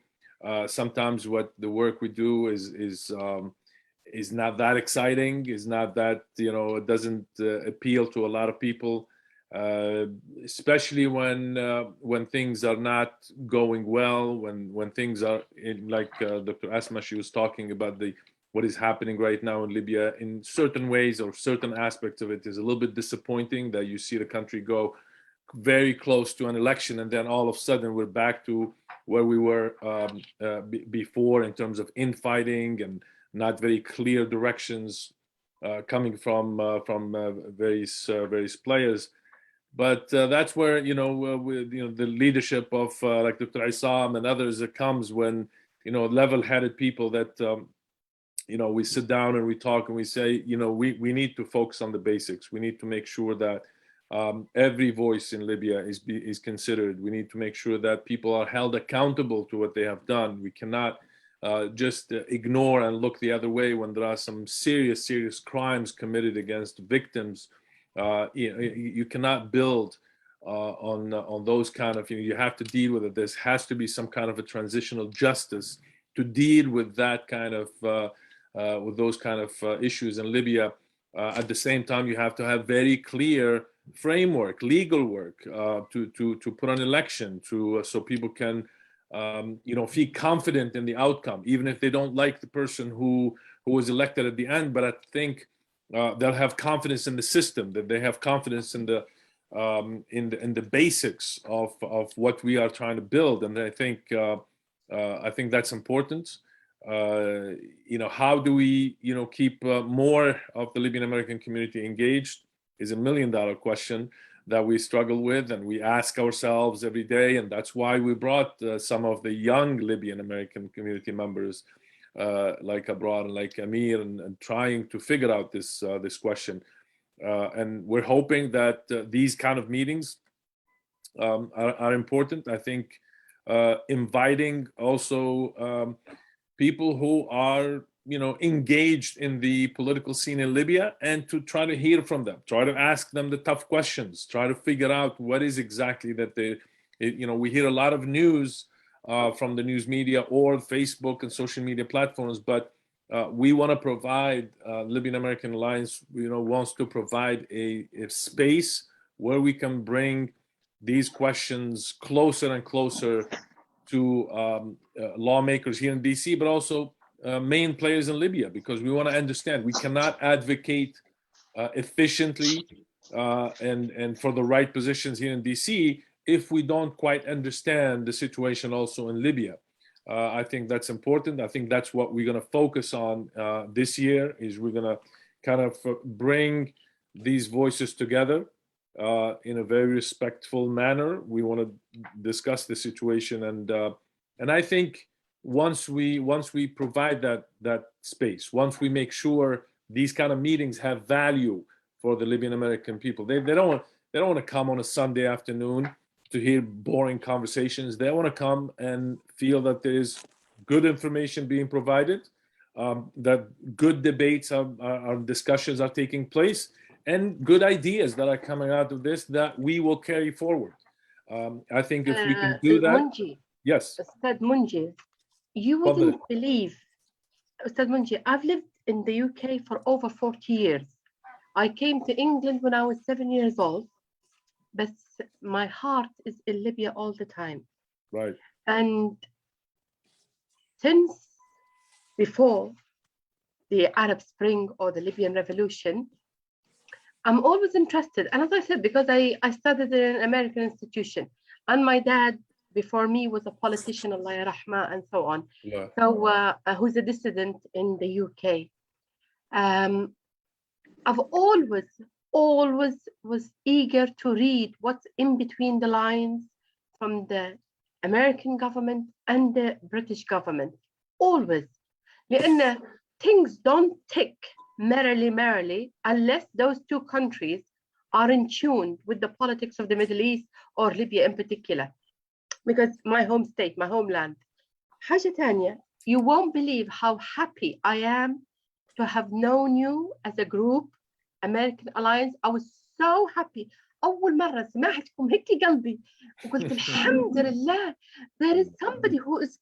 Sometimes what the work we do is not that exciting, is not that, it doesn't appeal to a lot of people, especially when things are not going well, when things are like Dr. Asma, she was talking about what is happening right now in Libya. In certain ways or certain aspects of it is a little bit disappointing that you see the country go very close to an election and then all of a sudden we're back to where we were before in terms of infighting and not very clear directions coming from various players. But that's where the leadership of like Dr. Isam and others, it comes when level-headed people that we sit down and we talk and we say we need to focus on the basics. We need to make sure that every voice in Libya is considered. We need to make sure that people are held accountable to what they have done. We cannot just ignore and look the other way when there are some serious crimes committed against victims. You cannot build on those kind of, you have to deal with it. There has to be some kind of a transitional justice to deal with that kind of, with those kind of issues in Libya. At the same time, you have to have very clear framework, legal work to put an election so people can feel confident in the outcome, even if they don't like the person who was elected at the end. But I think they'll have confidence in the system, that they have confidence in the basics of what we are trying to build. And I think that's important. How do we keep more of the Libyan American community engaged is $1 million question that we struggle with and we ask ourselves every day. And that's why we brought some of the young Libyan American community members like Abrar and like Amir and trying to figure out this question. And we're hoping that these kind of meetings are important. I think inviting also people who are engaged in the political scene in Libya, and to try to hear from them, try to ask them the tough questions, try to figure out what is exactly that we hear a lot of news from the news media or Facebook and social media platforms, but we want to provide, Libyan American Alliance, wants to provide a space where we can bring these questions closer and closer to lawmakers here in DC, but also main players in Libya, because we want to understand we cannot advocate efficiently and for the right positions here in DC if we don't quite understand the situation also in Libya. I think that's important. I think that's what we're going to focus on this year, is we're going to kind of bring these voices together in a very respectful manner. We want to discuss the situation, and I think once we provide that space, once we make sure these kind of meetings have value for the Libyan American people, they don't want to come on a Sunday afternoon to hear boring conversations. They want to come and feel that there is good information being provided, that good debates are discussions are taking place, and good ideas that are coming out of this that we will carry forward. I think if we can do that, Munji, yes. Ustad Munji, you wouldn't believe, Ustad Munji, I've lived in the UK for over 40 years. I came to England when I was 7 years old, but my heart is in Libya all the time. Right. And since before the Arab Spring or the Libyan Revolution, I'm always interested. And as I said, because I studied in an American institution, and my dad before me was a politician, Allah yarahma, and so on. Yeah. So who's a dissident in the UK. I've always was eager to read what's in between the lines from the American government and the British government. Always. لأن things don't tick merrily unless those two countries are in tune with the politics of the Middle East or Libya in particular. Because my home state, my homeland. حاجة تانية, you won't believe how happy I am to have known you as a group, American Alliance. I was so happy. أول مرة سمعتكم هيك قلبي وقلت الحمد لله, there is somebody who is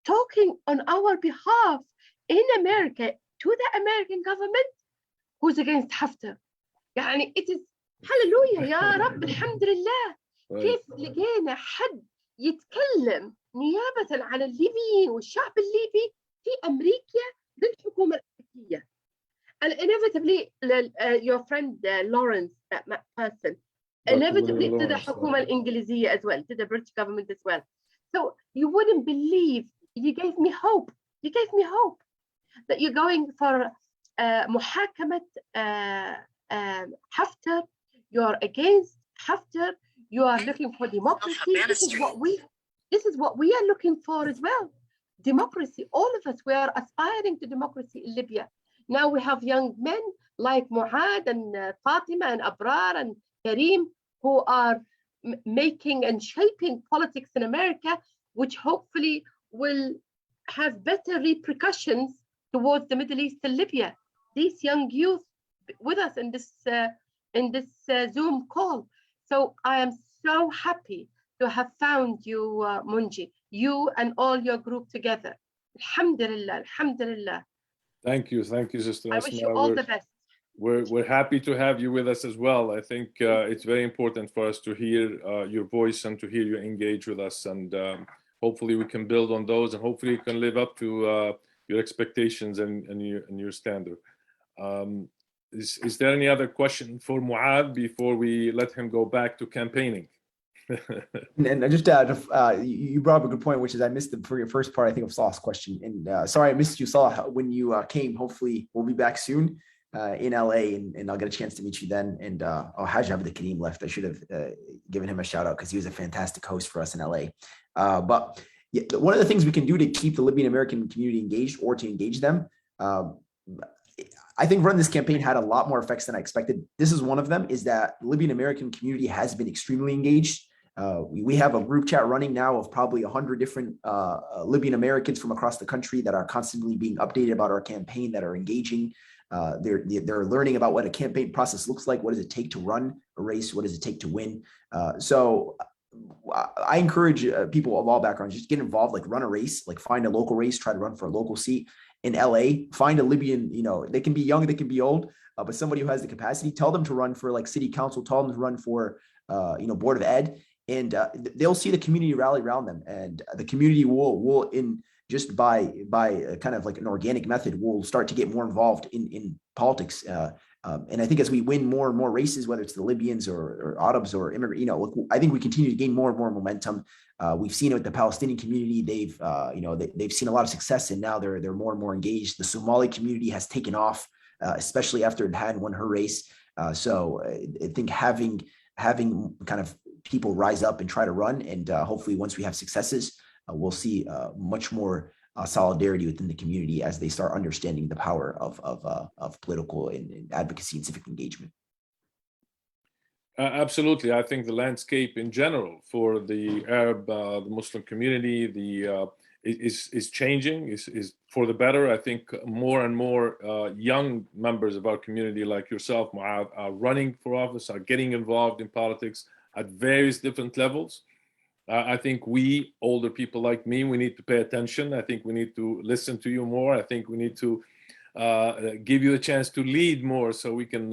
talking on our behalf in America to the American government who's against Haftar. يعني it is hallelujah يا رب الحمد لله. كيف لقينا حد يتكلم نيابة عن الليبيين والشعب الليبي في أمريكا ضد الحكومة الأمريكية. And inevitably, your friend Lawrence, that person, inevitably to the حكومة الإنجليزية as well, to the British government as well. So you wouldn't believe, you gave me hope. You gave me hope that you're going for محاكمة Haftar. You're against Haftar. You are looking for democracy. This is what we are looking for as well. Democracy. All of us, we are aspiring to democracy in Libya. Now we have young men like Muad and Fatima and Abrar and Karim who are making and shaping politics in America, which hopefully will have better repercussions towards the Middle East and Libya. These young youth with us in this Zoom call. So I am so happy to have found you, Munji, you and all your group together. Alhamdulillah, alhamdulillah. Thank you, Sister Asma. I wish you all the best. We're happy to have you with us as well. I think it's very important for us to hear your voice and to hear you engage with us, and hopefully we can build on those, and hopefully you can live up to your expectations and your standard. Is there any other question for Muad before we let him go back to campaigning? And just you brought up a good point, which is I missed for your first part, I think, of Salah's question. And sorry, I missed you, Salah, when you came. Hopefully we'll be back soon in LA, and I'll get a chance to meet you then. And Hajj Abd Kareem left. I should have given him a shout out because he was a fantastic host for us in LA. But yeah, one of the things we can do to keep the Libyan American community engaged, or to engage them, I think running this campaign had a lot more effects than I expected. This is one of them, is that the Libyan American community has been extremely engaged. We have a group chat running now of probably 100 different Libyan Americans from across the country that are constantly being updated about our campaign, that are engaging. They're learning about what a campaign process looks like. What does it take to run a race? What does it take to win? So I encourage people of all backgrounds, just get involved, like run a race, like find a local race, try to run for a local seat in LA, find a Libyan, they can be young, they can be old, but somebody who has the capacity, tell them to run for like city council, tell them to run for, board of ed, and they'll see the community rally around them, and the community will in just by kind of like an organic method, will start to get more involved in politics And I think as we win more and more races, whether it's the Libyans or Arabs or immigrant, I think we continue to gain more and more momentum. We've seen it with the Palestinian community. They've seen a lot of success, and now they're more and more engaged. The Somali community has taken off, especially after it had won her race. So I think having kind of people rise up and try to run, and hopefully once we have successes, we'll see much more solidarity within the community as they start understanding the power of political and advocacy and civic engagement. Absolutely, I think the landscape in general for the Arab, the Muslim community, is changing, is for the better. I think more and more young members of our community, like yourself, Mu'adh, are running for office, are getting involved in politics at various different levels. I think we, older people like me, we need to pay attention. I think we need to listen to you more. I think we need to give you a chance to lead more, so we can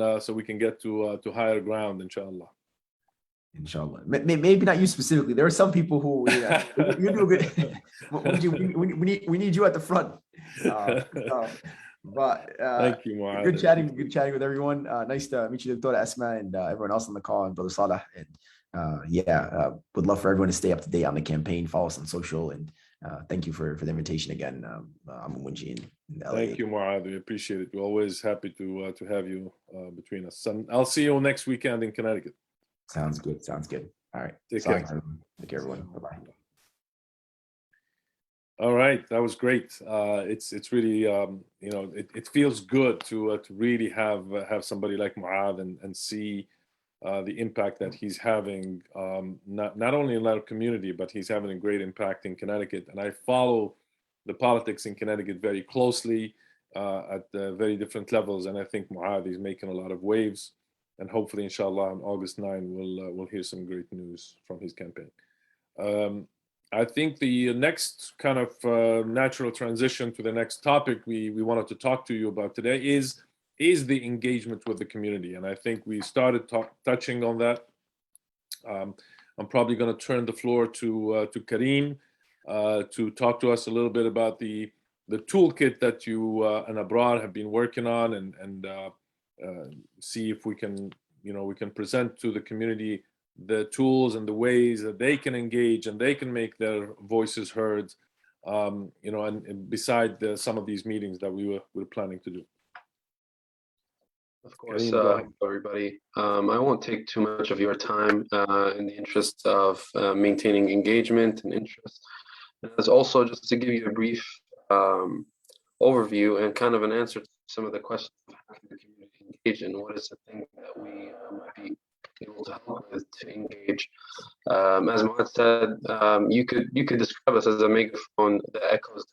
get to higher ground, inshallah. Inshallah. Maybe not you specifically. There are some people who you do a good. we need you at the front. But Thank you, Mu'adh. good chatting with everyone. Nice to meet you, Dr. Asma, and everyone else on the call, and Brother Salah. And would love for everyone to stay up to date on the campaign. Follow us on social, and thank you for the invitation again. I'm Munji in LA. Thank you, Mu'adh. We appreciate it. We're always happy to have you between us. And I'll see you next weekend in Connecticut. Sounds good. All right. Take care. Take care, everyone. Bye-bye. All right, that was great. It's really it feels good to really have somebody like Mu'adh and see the impact that he's having, not only in our community, but he's having a great impact in Connecticut. And I follow the politics in Connecticut very closely at very different levels. And I think Mu'adh is making a lot of waves. And hopefully, inshallah, on August 9, we'll hear some great news from his campaign. I think the next kind of natural transition to the next topic we wanted to talk to you about today is the engagement with the community. And I think we started touching on that. I'm probably going to turn the floor to Kareem to talk to us a little bit about the toolkit that you and Abrar have been working on, and see if we can present to the community the tools and the ways that they can engage and they can make their voices heard, and beside some of these meetings that we're planning to do. Of course, everybody. I won't take too much of your time in the interest of maintaining engagement and interest. And as also just to give you a brief overview and kind of an answer to some of the questions of how can the community engage and what is the thing that we might be able to help with to engage. As Mohammed said, you could describe us as a megaphone that echoes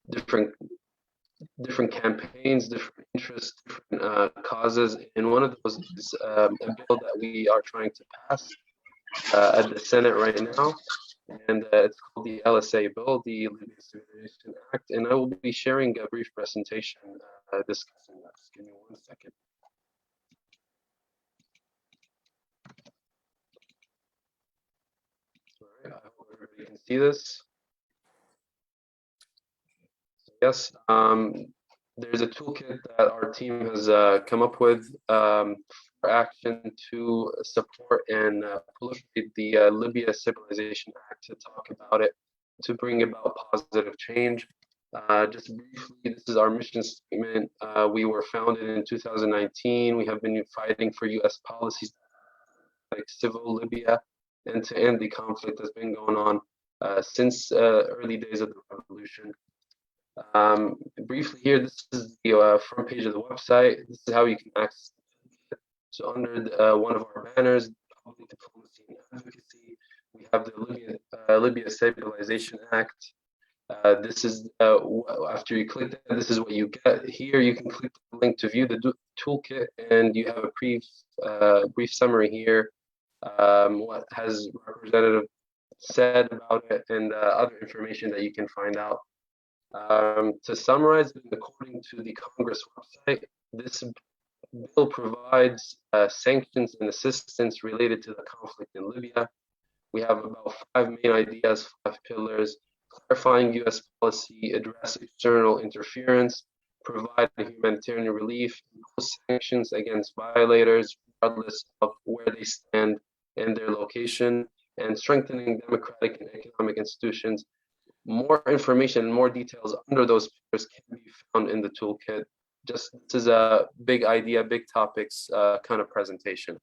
different campaigns, different interests, different causes. And one of those is a bill that we are trying to pass at the Senate right now. And it's called the LSA bill, the Libya Stabilization Act. And I will be sharing a brief presentation discussing that. Just give me 1 second. All right, I hope everybody can see this. Yes, there's a toolkit that our team has come up with for action to support and proliferate the Libya Stabilization Act, to talk about it, to bring about positive change. Just briefly, this is our mission statement. We were founded in 2019. We have been fighting for U.S. policies like civil Libya and to end the conflict that's been going on since early days of the revolution. Briefly here, this is the front page of the website. This is how you can access it. So under one of our banners, Public Diplomacy and Advocacy, we have the Libya Stabilization Act. This is, after you click that, this is what you get. Here you can click the link to view the toolkit, and you have a brief summary here, what has representative said about it, and other information that you can find out. To summarize, according to the Congress website, this bill provides sanctions and assistance related to the conflict in Libya. We have about 5 main ideas, 5 pillars: clarifying U.S. policy, address external interference, provide humanitarian relief, impose sanctions against violators, regardless of where they stand in their location, and strengthening democratic and economic institutions. More information and more details under those pillars can be found in the toolkit. This is a big idea, big topics kind of presentation.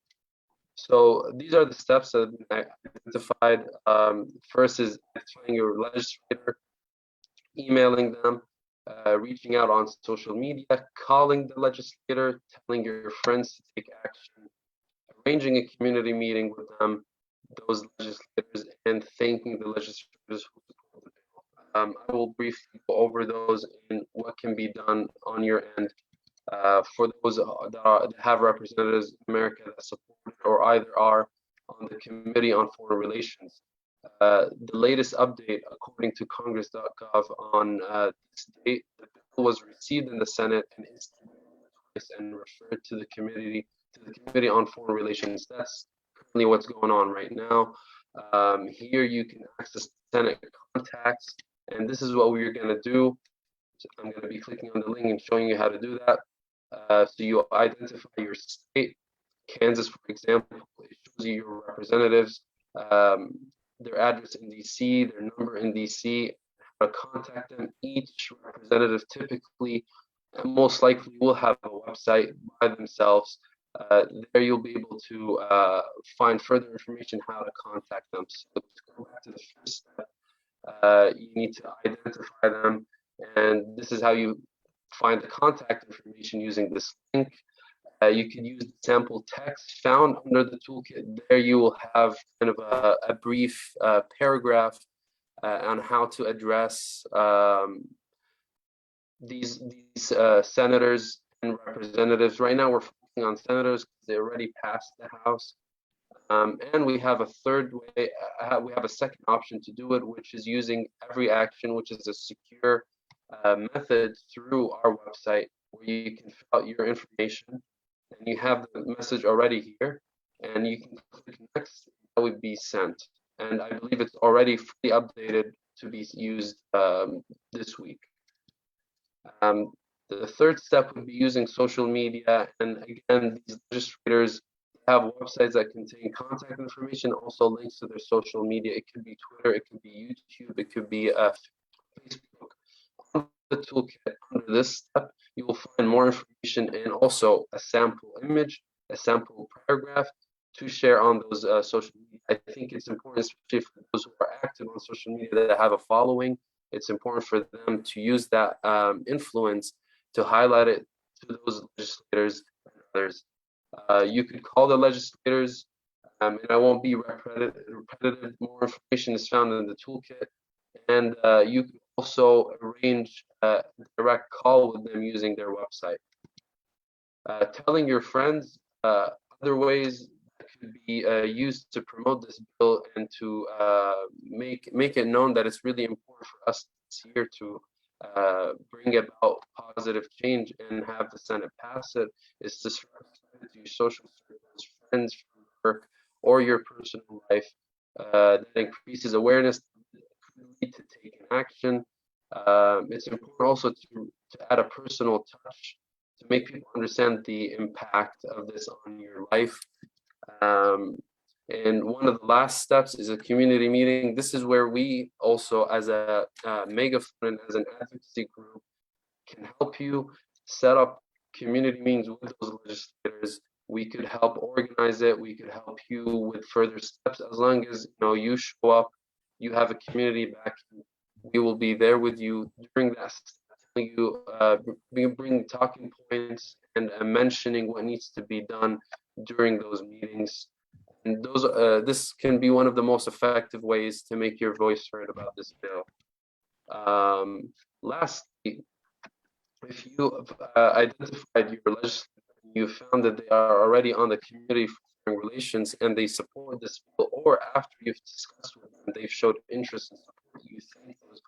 So these are the steps that I identified. First is identifying your legislator, emailing them, reaching out on social media, calling the legislator, telling your friends to take action, arranging a community meeting with them, those legislators, and thanking the legislators who support the bill. I will briefly go over those and what can be done on your end for those that have representatives in America that support or either are on the Committee on Foreign Relations. The latest update, according to Congress.gov, on this date, the bill was received in the Senate and is referred to the Committee on Foreign Relations. That's currently what's going on right now. Here you can access Senate contacts, and this is what we're going to do. So I'm going to be clicking on the link and showing you how to do that. So you identify your state. Kansas, for example, it shows you your representatives, their address in DC, their number in DC, how to contact them. Each representative typically and most likely will have a website by themselves. There you'll be able to find further information how to contact them. So to go back to the first step, you need to identify them, and this is how you find the contact information using this link. You can use the sample text found under the toolkit. There you will have kind of a brief paragraph on how to address these senators and representatives. Right now we're focusing on senators because they already passed the House. And we have a third way, we have a second option to do it, which is using Every Action, which is a secure method through our website where you can fill out your information and you have the message already here and you can click next. That would be sent, and I believe it's already fully updated to be used this week. The third step would be using social media, and again, these legislators have websites that contain contact information, also links to their social media. It could be Twitter, it could be YouTube, it could be Facebook. On the toolkit under this step, you will find more information and also a sample image, a sample paragraph to share on those social media. I think it's important, especially for those who are active on social media that have a following. It's important for them to use that influence to highlight it to those legislators and others. You could call the legislators, and I won't be repetitive. More information is found in the toolkit, and you can also arrange a direct call with them using their website. Telling your friends other ways that could be used to promote this bill and to make it known that it's really important for us this year to bring about positive change and have the Senate pass it is to spread it to your social circles, friends from work, or your personal life. That increases awareness, lead to taking action. It's important also to add a personal touch to make people understand the impact of this on your life. And one of the last steps is a community meeting. This is where we also, as a megaphone and as an advocacy group, can help you set up community meetings with those legislators. We could help organize it. We could help you with further steps. As long as you show up, you have a community backing, we will be there with you during that step, telling you, bring talking points and mentioning what needs to be done during those meetings. And this can be one of the most effective ways to make your voice heard about this bill. Lastly, if you identified your legislator, you found that they are already on the Committee for Foreign Relations and they support this bill, or after you've discussed with them, they've showed interest in support, you thank those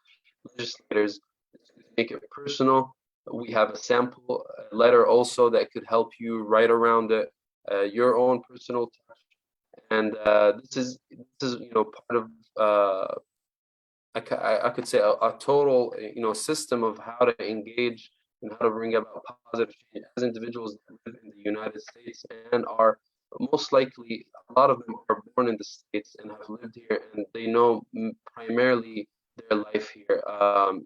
legislators. To make it personal, we have a sample letter also that could help you write around it, your own personal touch. And this is part of I could say a total system of how to engage and how to bring about positive change as individuals that live in the United States and are most likely, a lot of them are born in the States and have lived here, and they know primarily their life here.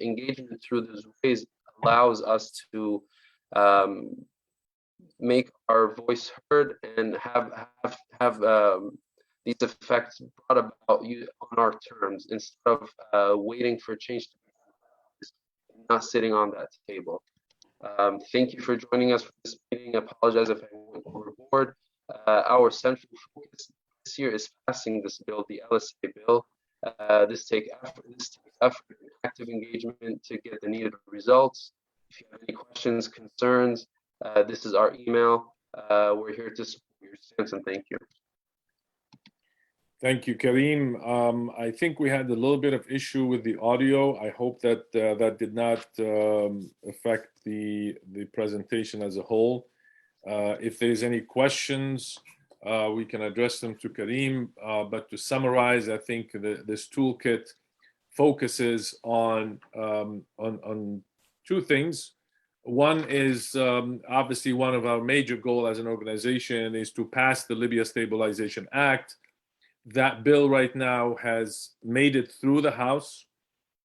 Engagement through those ways allows us to make our voice heard and have these effects brought about on our terms instead of waiting for change to be not sitting on that table. Thank you for joining us for this meeting. I apologize if I went overboard. Our central focus this year is passing this bill, the LSA bill. This takes effort and active engagement to get the needed results. If you have any questions, concerns, this is our email. We're here to support your stance, and thank you. Thank you, Kareem. I think we had a little bit of issue with the audio. I hope that that did not affect the presentation as a whole. If there's any questions, we can address them to Kareem. But to summarize, I think this toolkit focuses on two things. One is obviously one of our major goals as an organization is to pass the Libya Stabilization Act. That bill right now has made it through the House.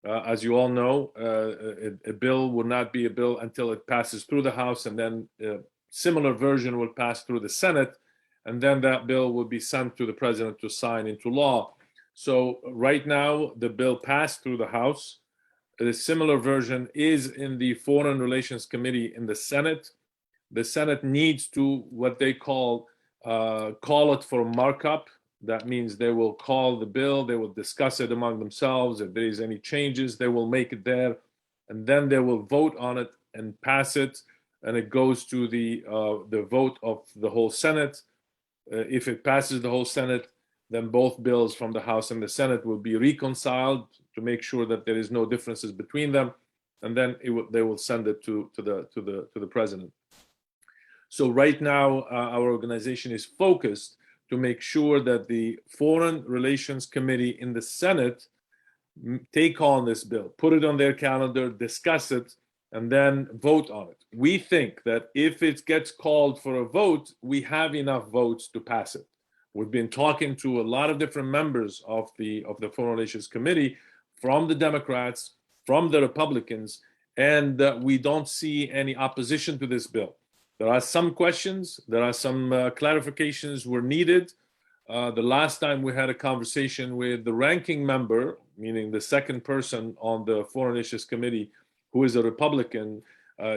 As you all know, a bill will not be a bill until it passes through the House, and then a similar version will pass through the Senate, and then that bill will be sent to the president to sign into law. So right now, the bill passed through the House. A similar version is in the Foreign Relations Committee in the Senate. The Senate needs to, what they call it for markup. That means they will call the bill, they will discuss it among themselves. If there is any changes, they will make it there, and then they will vote on it and pass it, and it goes to the vote of the whole Senate. If it passes the whole Senate, then both bills from the House and the Senate will be reconciled to make sure that there is no differences between them, and then they will send it to the president. So right now, our organization is focused to make sure that the Foreign Relations Committee in the Senate take on this bill, put it on their calendar, discuss it, and then vote on it. We think that if it gets called for a vote, we have enough votes to pass it. We've been talking to a lot of different members of the Foreign Relations Committee, from the Democrats, from the Republicans, and we don't see any opposition to this bill. There are some questions, there are some clarifications were needed. The last time we had a conversation with the ranking member, meaning the second person on the Foreign Relations Committee, who is a Republican,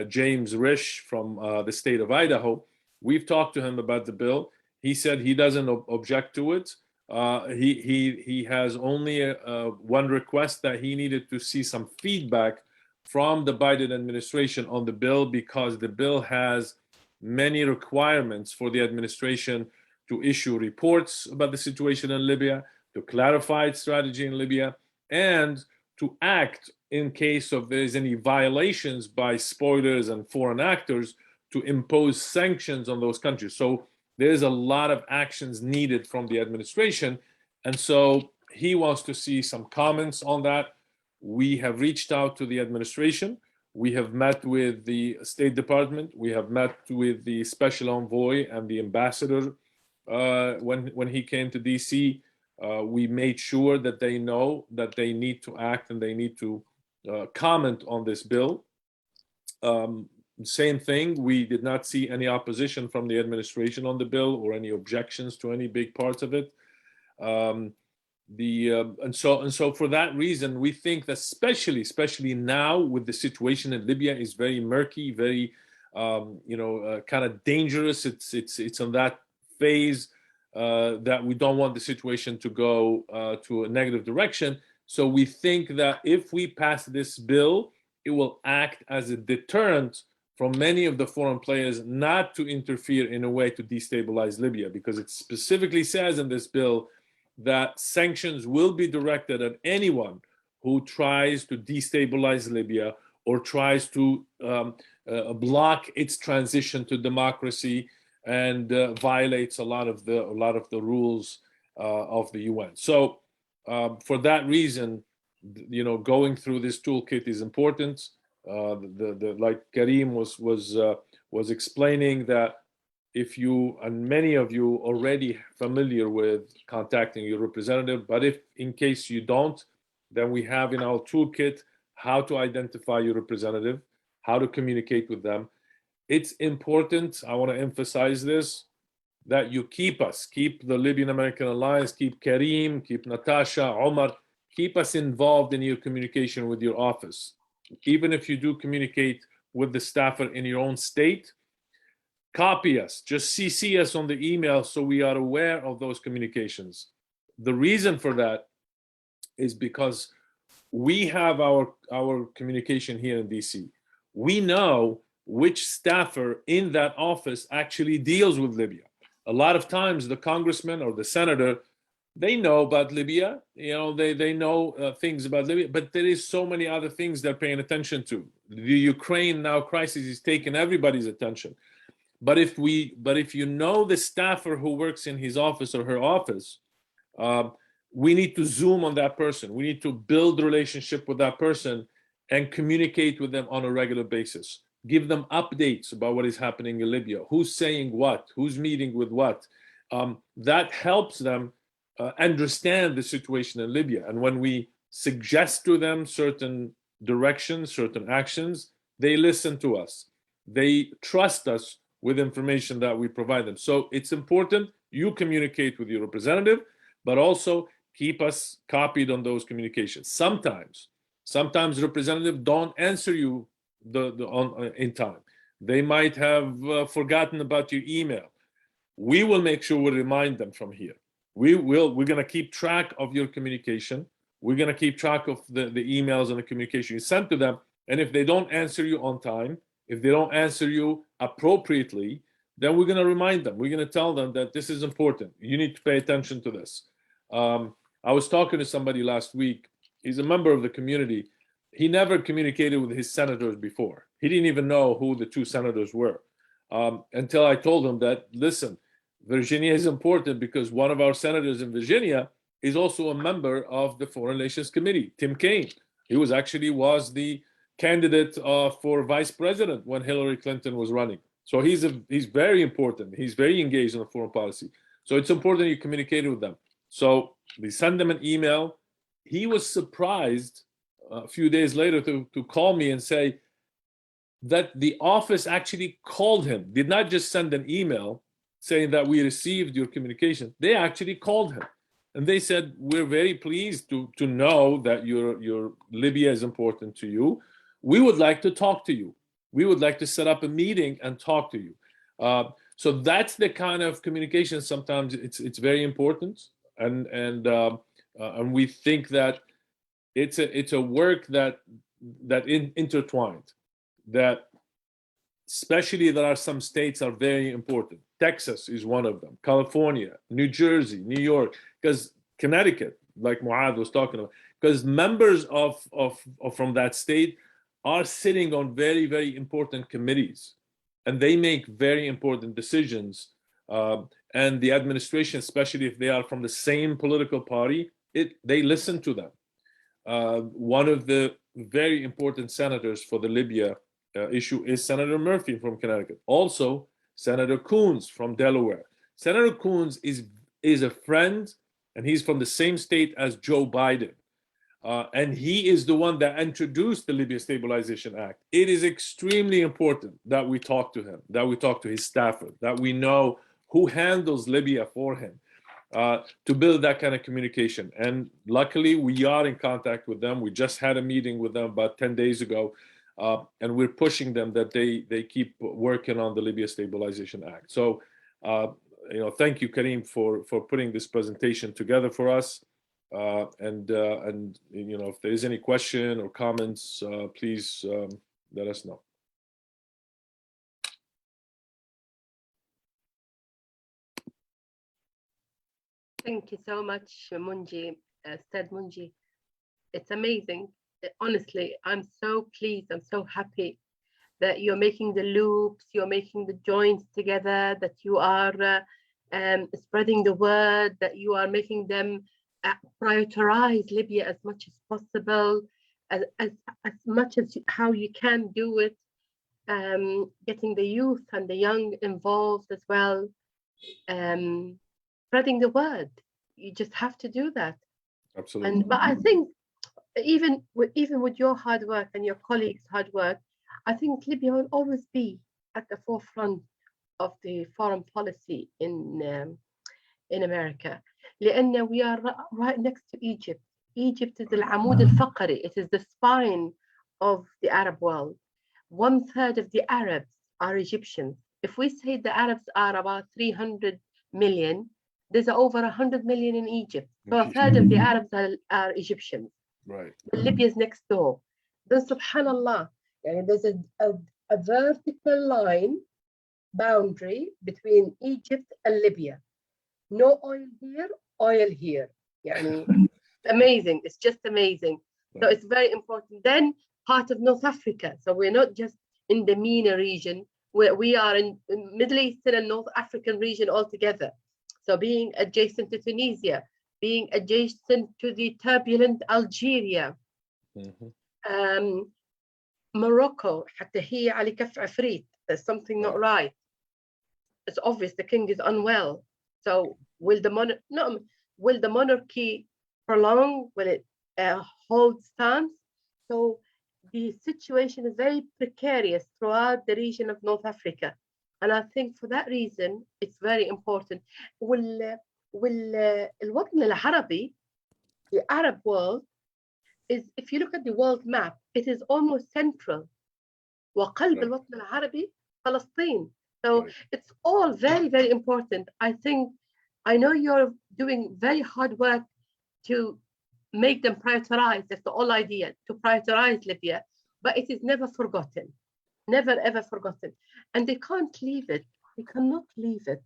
James Risch from the state of Idaho. We've talked to him about the bill. He said he doesn't object to it. He has only one request, that he needed to see some feedback from the Biden administration on the bill, because the bill has many requirements for the administration to issue reports about the situation in Libya, to clarify its strategy in Libya, and to act in case of there's any violations by spoilers and foreign actors, to impose sanctions on those countries. So there's a lot of actions needed from the administration. And so he wants to see some comments on that. We have reached out to the administration. We have met with the State Department. We have met with the special envoy and the ambassador when he came to DC. We made sure that they know that they need to act and they need to comment on this bill. Same thing, we did not see any opposition from the administration on the bill or any objections to any big parts of it. And so for that reason, we think that especially now with the situation in Libya is very murky, very kind of dangerous. It's on that phase that we don't want the situation to go to a negative direction. So we think that if we pass this bill, it will act as a deterrent from many of the foreign players not to interfere in a way to destabilize Libya, because it specifically says in this bill that sanctions will be directed at anyone who tries to destabilize Libya or tries to block its transition to democracy and violates a lot of the rules of the UN. So for that reason, going through this toolkit is important. Like Karim was explaining, that if you, and many of you already familiar with contacting your representative, but if in case you don't, then we have in our toolkit how to identify your representative, how to communicate with them. It's important, I want to emphasize this, that you keep the Libyan American Alliance, keep Karim, keep Natasha, Omar, keep us involved in your communication with your office. Even if you do communicate with the staffer in your own state, copy us, just CC us on the email so we are aware of those communications. The reason for that is because we have our communication here in DC. We know which staffer in that office actually deals with Libya. A lot of times the congressman or the senator, they know about Libya, they know things about Libya, but there is so many other things they're paying attention to. The Ukraine now crisis is taking everybody's attention. But if you know the staffer who works in his office or her office, we need to zoom on that person. We need to build a relationship with that person and communicate with them on a regular basis. Give them updates about what is happening in Libya, who's saying what, who's meeting with what. That helps them understand the situation in Libya. And when we suggest to them certain directions, certain actions, they listen to us. They trust us with information that we provide them. So it's important you communicate with your representative, but also keep us copied on those communications. Sometimes representatives don't answer you in time. They might have forgotten about your email. We will make sure we remind them from here. We're going to keep track of your communication. We're going to keep track of the emails and the communication you sent to them. And if they don't answer you on time, if they don't answer you appropriately, then we're going to remind them. We're going to tell them that this is important. You need to pay attention to this. I was talking to somebody last week. He's a member of the community. He never communicated with his senators before. He didn't even know who the two senators were until I told him that, listen, Virginia is important because one of our senators in Virginia is also a member of the Foreign Relations Committee, Tim Kaine. He was the candidate for vice president when Hillary Clinton was running. So he's very important. He's very engaged in the foreign policy. So it's important you communicate with them. So we send them an email. He was surprised a few days later to call me and say that the office actually called him, did not just send an email saying that we received your communication. They actually called him. And they said, we're very pleased to know that your Libya is important to you. We would like to talk to you. We would like to set up a meeting and talk to you. So that's the kind of communication. Sometimes it's very important, and we think that it's a work that intertwined. That especially there are some states are very important. Texas is one of them. California, New Jersey, New York, because Connecticut, like Muad was talking about, because members of from that state are sitting on very, very important committees, and they make very important decisions. And the administration, especially if they are from the same political party, they listen to them. One of the very important senators for the Libya issue is Senator Murphy from Connecticut. Also, Senator Coons from Delaware. Senator Coons is a friend, and he's from the same state as Joe Biden. And he is the one that introduced the Libya Stabilization Act. It is extremely important that we talk to him, that we talk to his staffer, that we know who handles Libya for him, to build that kind of communication. And luckily, we are in contact with them. We just had a meeting with them about 10 days ago, and we're pushing them that they keep working on the Libya Stabilization Act. So, thank you, Karim, for putting this presentation together for us. And if there is any question or comments, please let us know. Thank you so much, Munji, Ustad Munji. It's amazing. Honestly, I'm so pleased. I'm so happy that you're making the loops, you're making the joints together, that you are spreading the word, that you are making them prioritize Libya as much as possible. as much as how you can do it, getting the youth and the young involved as well, spreading the word. You just have to do that. Absolutely. But I think even with your hard work and your colleagues' hard work, I think Libya will always be at the forefront of the foreign policy in America. لأن we are right next to Egypt. Egypt is العمود الفقري. It is the spine of the Arab world. 1/3 of the Arabs are Egyptians. If we say the Arabs are about 300 million, there's over 100 million in Egypt. So 1/3 of the Arabs are Egyptians. Right. Libya is next door. Then subhanallah, there's a vertical line boundary between Egypt and Libya. No oil here, oil here. Amazing. It's just amazing. So it's very important. Then part of North Africa. So we're not just in the MENA region, where we are in Middle Eastern and North African region altogether. So being adjacent to Tunisia, being adjacent to the turbulent Algeria, Morocco, حتى هي على كف عفريت. There's something not right. It's obvious the king is unwell. So will the monarchy prolong? Will it hold stance? So the situation is very precarious throughout the region of North Africa. And I think for that reason, it's very important. الوطن العربي, the Arab world, is, if you look at the world map, it is almost central. وقلب الوطن العربي فلسطين. So it's all very, very important. I know you're doing very hard work to make them prioritize. That's the whole idea, to prioritize Libya, but it is never forgotten, never ever forgotten. And they can't leave it. They cannot leave it.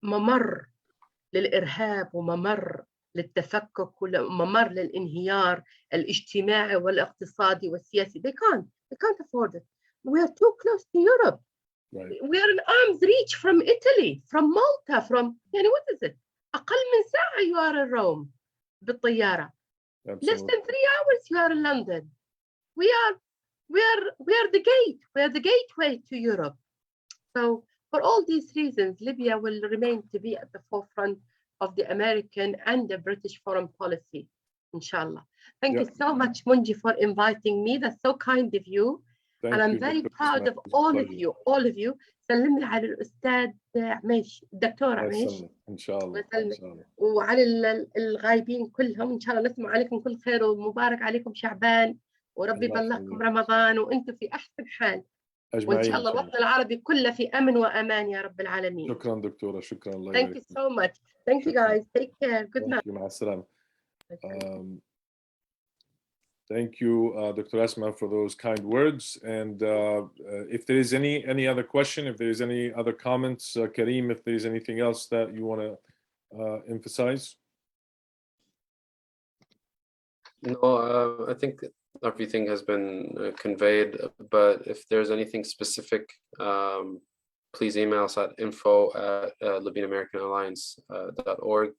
ممر للإرهاب وممر للتفكك وممر للانهيار الاجتماعي والاقتصادي والسياسي. They can't afford it. We are too close to Europe. Right. We are in arm's reach from Italy, from Malta, from what is it? أقل من ساعة you are in Rome بالطيارة. Less than 3 hours you are in London. We are the gate. We are the gateway to Europe. So for all these reasons, Libya will remain to be at the forefront of the American and the British foreign policy, inshallah. Thank you so much, Munji, for inviting me. That's so kind of you. And I'm very proud of all of you. سلم لي على الأستاذ عميش، الدكتور عميش. إن شاء الله. وعلى الغايبين كلهم، إن شاء الله نسمع عليكم كل خير ومبارك عليكم شعبان، وربي يبلغكم رمضان وأنتم في أحسن حال. وإن شاء الله الوطن العربي كله في أمن وأمان يا رب العالمين. شكرا دكتورة، شكرا الله Thank you so much. Thank you guys. Take care. Good night. مع السلامة. Thank you, Dr. Asma, for those kind words. And if there is any other question, if there is any other comments, Kareem, if there is anything else that you want to emphasize? No, I think everything has been conveyed, but if there's anything specific, please email us at info@Libyan American Alliance.org.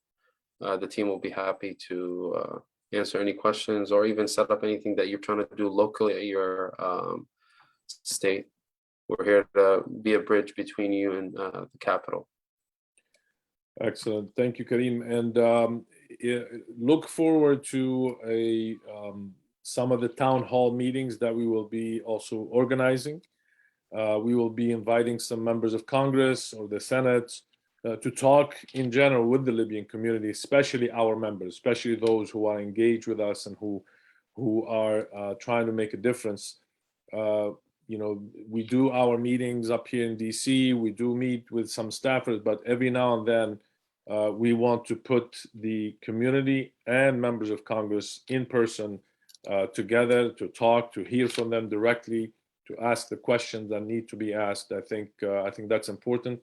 The team will be happy to answer any questions or even set up anything that you're trying to do locally at your state. We're here to be a bridge between you and the capital. Excellent. Thank you, Kareem. And look forward to some of the town hall meetings that we will be also organizing. We will be inviting some members of Congress or the Senate to talk in general with the Libyan community, especially our members, especially those who are engaged with us and who are trying to make a difference. We do our meetings up here in DC. We do meet with some staffers, but every now and then we want to put the community and members of Congress in person together to talk, to hear from them directly, to ask the questions that need to be asked. I think that's important.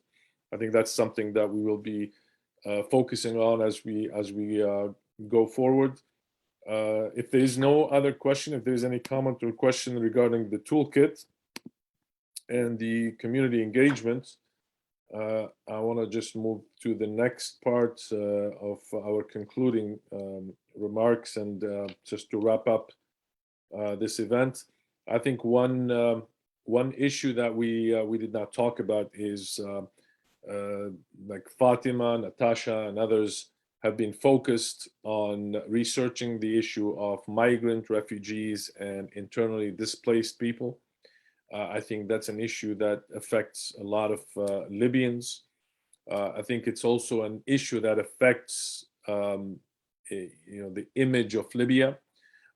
I think that's something that we will be focusing on as we go forward. If there is no other question, if there is any comment or question regarding the toolkit and the community engagement, I want to just move to the next part of our concluding remarks and just to wrap up this event. I think one issue that we did not talk about is like Fatima, Natasha, and others have been focused on researching the issue of migrant refugees and internally displaced people. I think that's an issue that affects a lot of Libyans. I think it's also an issue that affects the image of Libya,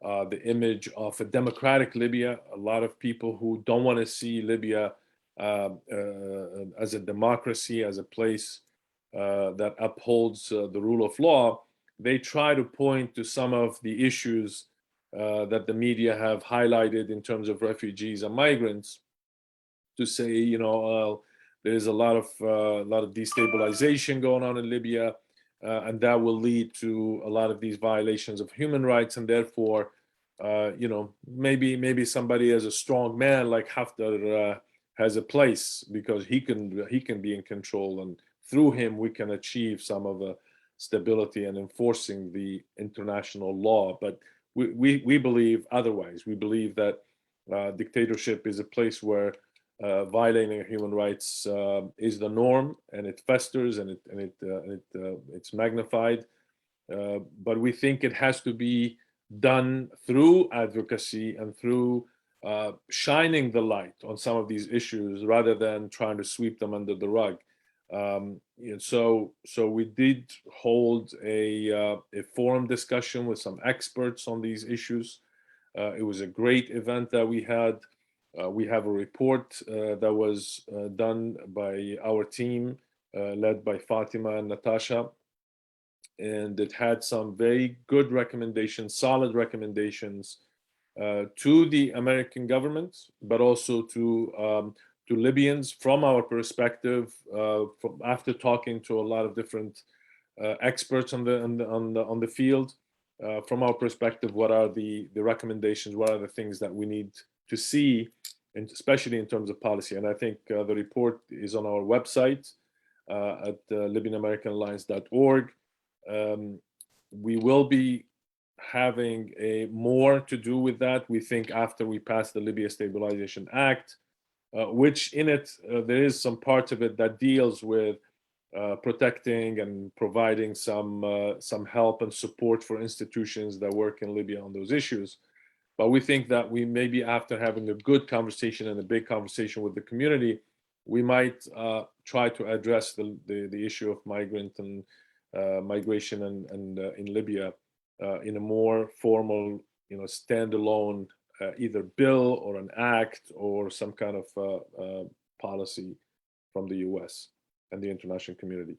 the image of a democratic Libya. A lot of people who don't want to see Libya as a democracy, as a place that upholds the rule of law, they try to point to some of the issues that the media have highlighted in terms of refugees and migrants to say, there's a lot of destabilization going on in Libya, and that will lead to a lot of these violations of human rights, and therefore, maybe somebody as a strong man like Haftar has a place because he can be in control, and through him we can achieve some of the stability and enforcing the international law. But we believe otherwise. We believe that dictatorship is a place where violating human rights is the norm, and it festers and it's magnified. But we think it has to be done through advocacy and through shining the light on some of these issues rather than trying to sweep them under the rug. So we did hold a forum discussion with some experts on these issues. It was a great event that we had. We have a report that was done by our team, led by Fatima and Natasha, and it had some very good recommendations, solid recommendations to the American government, but also to Libyans from our perspective. After talking to a lot of different experts on the field, from our perspective, what are the recommendations? What are the things that we need to see, and especially in terms of policy? And I think the report is on our website at LibyanAmericanAlliance.org. We will be having more to do with that, we think, after we pass the Libya Stabilization Act, which in it, there is some part of it that deals with protecting and providing some help and support for institutions that work in Libya on those issues. But we think that we maybe, after having a good conversation and a big conversation with the community, we might try to address the issue of migrant and migration and in Libya in a more formal, standalone either bill or an act or some kind of policy from the U.S. and the international community.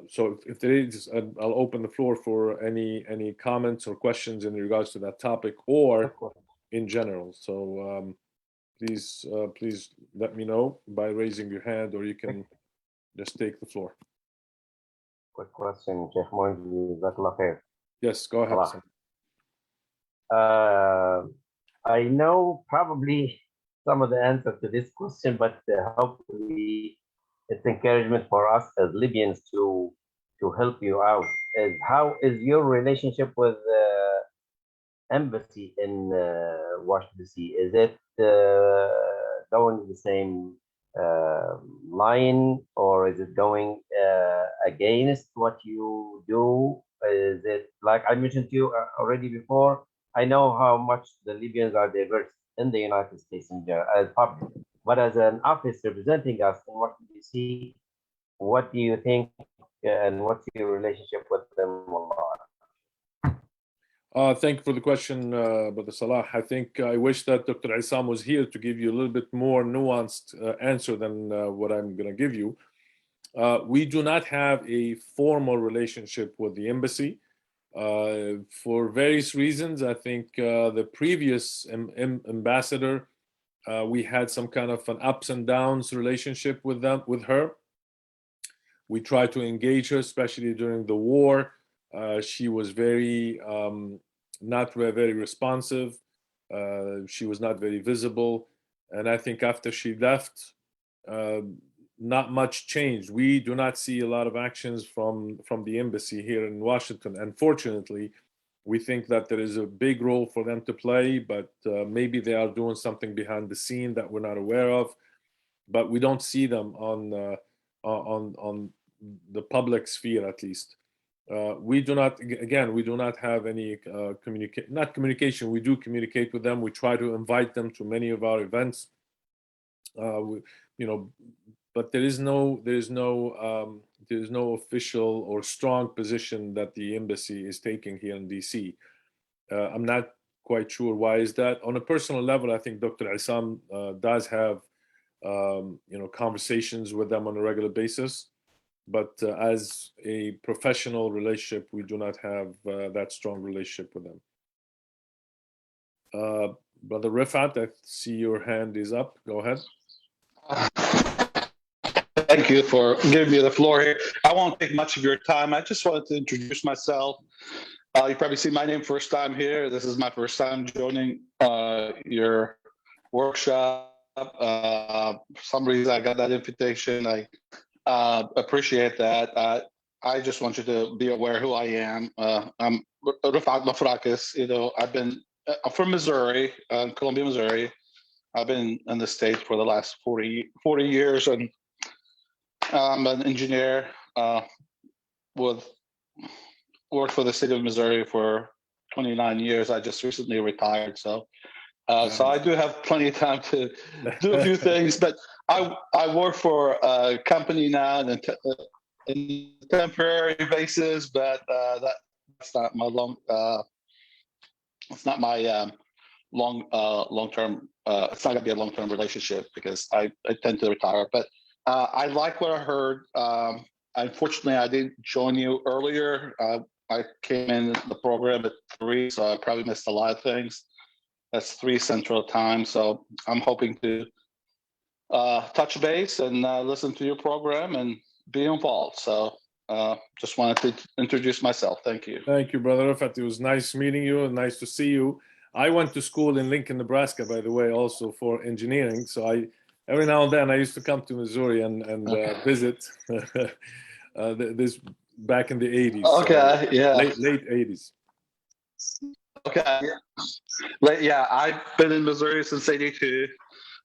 So if there is, I'll open the floor for any comments or questions in regards to that topic or in general. So please let me know by raising your hand, or you can just take the floor. Quick question, Sheikh Mondi, Jazakallah khair. Yes, go ahead. I know probably some of the answer to this question, but hopefully it's encouragement for us as Libyans to help you out. How is your relationship with the embassy in Washington DC? Is it going the same line, or is it going against what you do? Is it, like I mentioned to you already before, I know how much the Libyans are diverse in the United States in general, as public, but as an office representing us in Washington DC, what do you think, and what's your relationship with them? Thank you for the question, Brother Salah. I think I wish that Dr. Issam was here to give you a little bit more nuanced answer than what I'm going to give you. We do not have a formal relationship with the embassy for various reasons. I think the previous ambassador, we had some kind of an ups and downs relationship with her. We tried to engage her, especially during the war. She was not very responsive. She was not very visible. And I think after she left, not much changed. We do not see a lot of actions from the embassy here in Washington. Unfortunately, We think that there is a big role for them to play, but maybe they are doing something behind the scene that we're not aware of. But we don't see them on the public sphere, at least. We do not, again, we do not have any not communication. We do communicate with them. We try to invite them to many of our events. But there is no official or strong position that the embassy is taking here in DC. I'm not quite sure why is that. On a personal level, I think Dr. Isam does have conversations with them on a regular basis, but as a professional relationship, we do not have that strong relationship with them. Brother Rifat, I see your hand is up. Go ahead. Thank you for giving me the floor here. I won't take much of your time. I just wanted to introduce myself. You probably see my name first time here. This is my first time joining your workshop. For some reason, I got that invitation. I appreciate that. I just want you to be aware who I am. I'm Rafat Mafrakis. I'm from Missouri, Columbia, Missouri. I've been in the States for the last 40 years, and I'm an engineer. Worked for the state of Missouri for 29 years. I just recently retired, so I do have plenty of time to do a few things. But I work for a company now on a temporary basis, but that's not my it's not my long-term. It's not going to be a long-term relationship because I tend to retire. But I like what I heard. Unfortunately, I didn't join you earlier. I came in the program at 3, so I probably missed a lot of things. That's 3 Central Time, so I'm hoping to touch base and listen to your program and be involved. So just wanted to introduce myself. Thank you. Thank you, Brother Rafat. It was nice meeting you and nice to see you. I went to school in Lincoln, Nebraska, by the way, also for engineering. So every now and then I used to come to Missouri and visit. This back in the 80s. Okay, yeah. Late 80s. Okay. Yeah, I've been in Missouri since '82.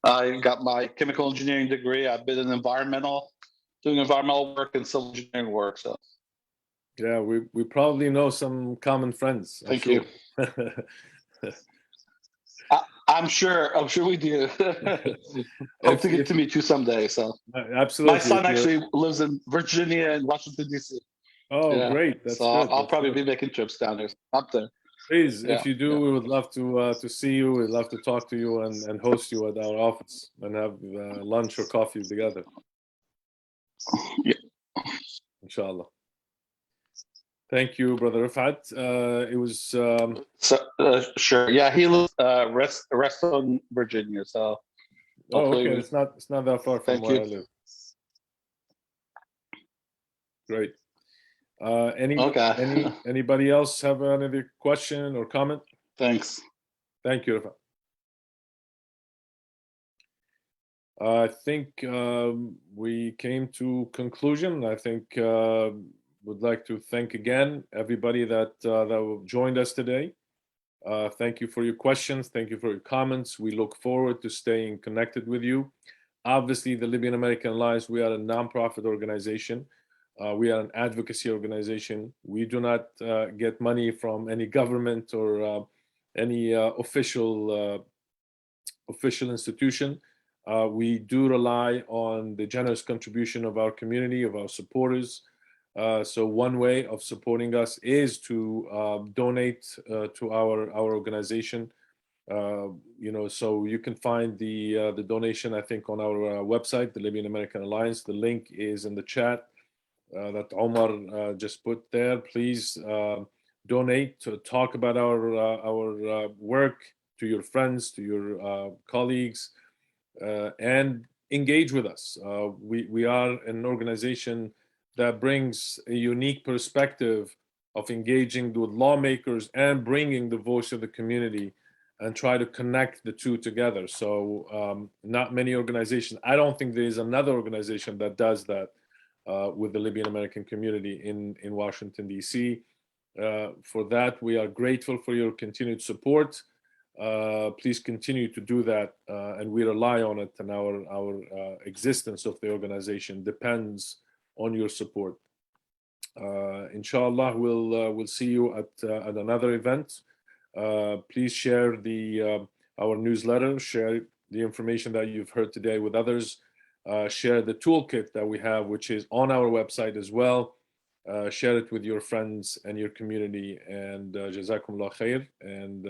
I got my chemical engineering degree. I've been in doing environmental work and civil engineering work. So. Yeah, we probably know some common friends. Thank you. I'm sure we do. Hope to get to meet you someday. So absolutely. My son actually lives in Virginia and Washington D.C. Oh, yeah. Great! That's good. I'll probably be making trips down there. Up there. Please, if you do, we would love to see you. We'd love to talk to you and host you at our office and have lunch or coffee together. Yeah. Inshallah. Thank you, Brother Rafat. It was sure. Yeah, he lives Reston, Virginia. So okay. It's not that far from where I live. Great. Anybody else have another question or comment? Thanks. Thank you, Rafat. I think we came to conclusion. I think would like to thank again everybody that joined us today. Thank you for your questions. Thank you for your comments. We look forward to staying connected with you. Obviously, the Libyan American Alliance, we are a nonprofit organization. We are an advocacy organization. We do not get money from any government or any official institution. We do rely on the generous contribution of our community, of our supporters. So one way of supporting us is to donate to our organization. So you can find the donation, I think, on our website, the Libyan American Alliance. The link is in the chat that Omar just put there. Please donate to talk about our work to your friends, to your colleagues, and engage with us. We are an organization that brings a unique perspective of engaging with lawmakers and bringing the voice of the community and try to connect the two together. So not many organizations, I don't think there is another organization that does that with the Libyan American community in Washington, D.C. For that, we are grateful for your continued support. Please continue to do that, and we rely on it, and our existence of the organization depends on your support. Inshallah, we'll see you at another event. Please share our newsletter, share the information that you've heard today with others, share the toolkit that we have, which is on our website as well. Share it with your friends and your community, and Jazakumullah khair, and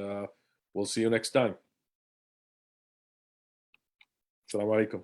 we'll see you next time. Assalamu alaikum.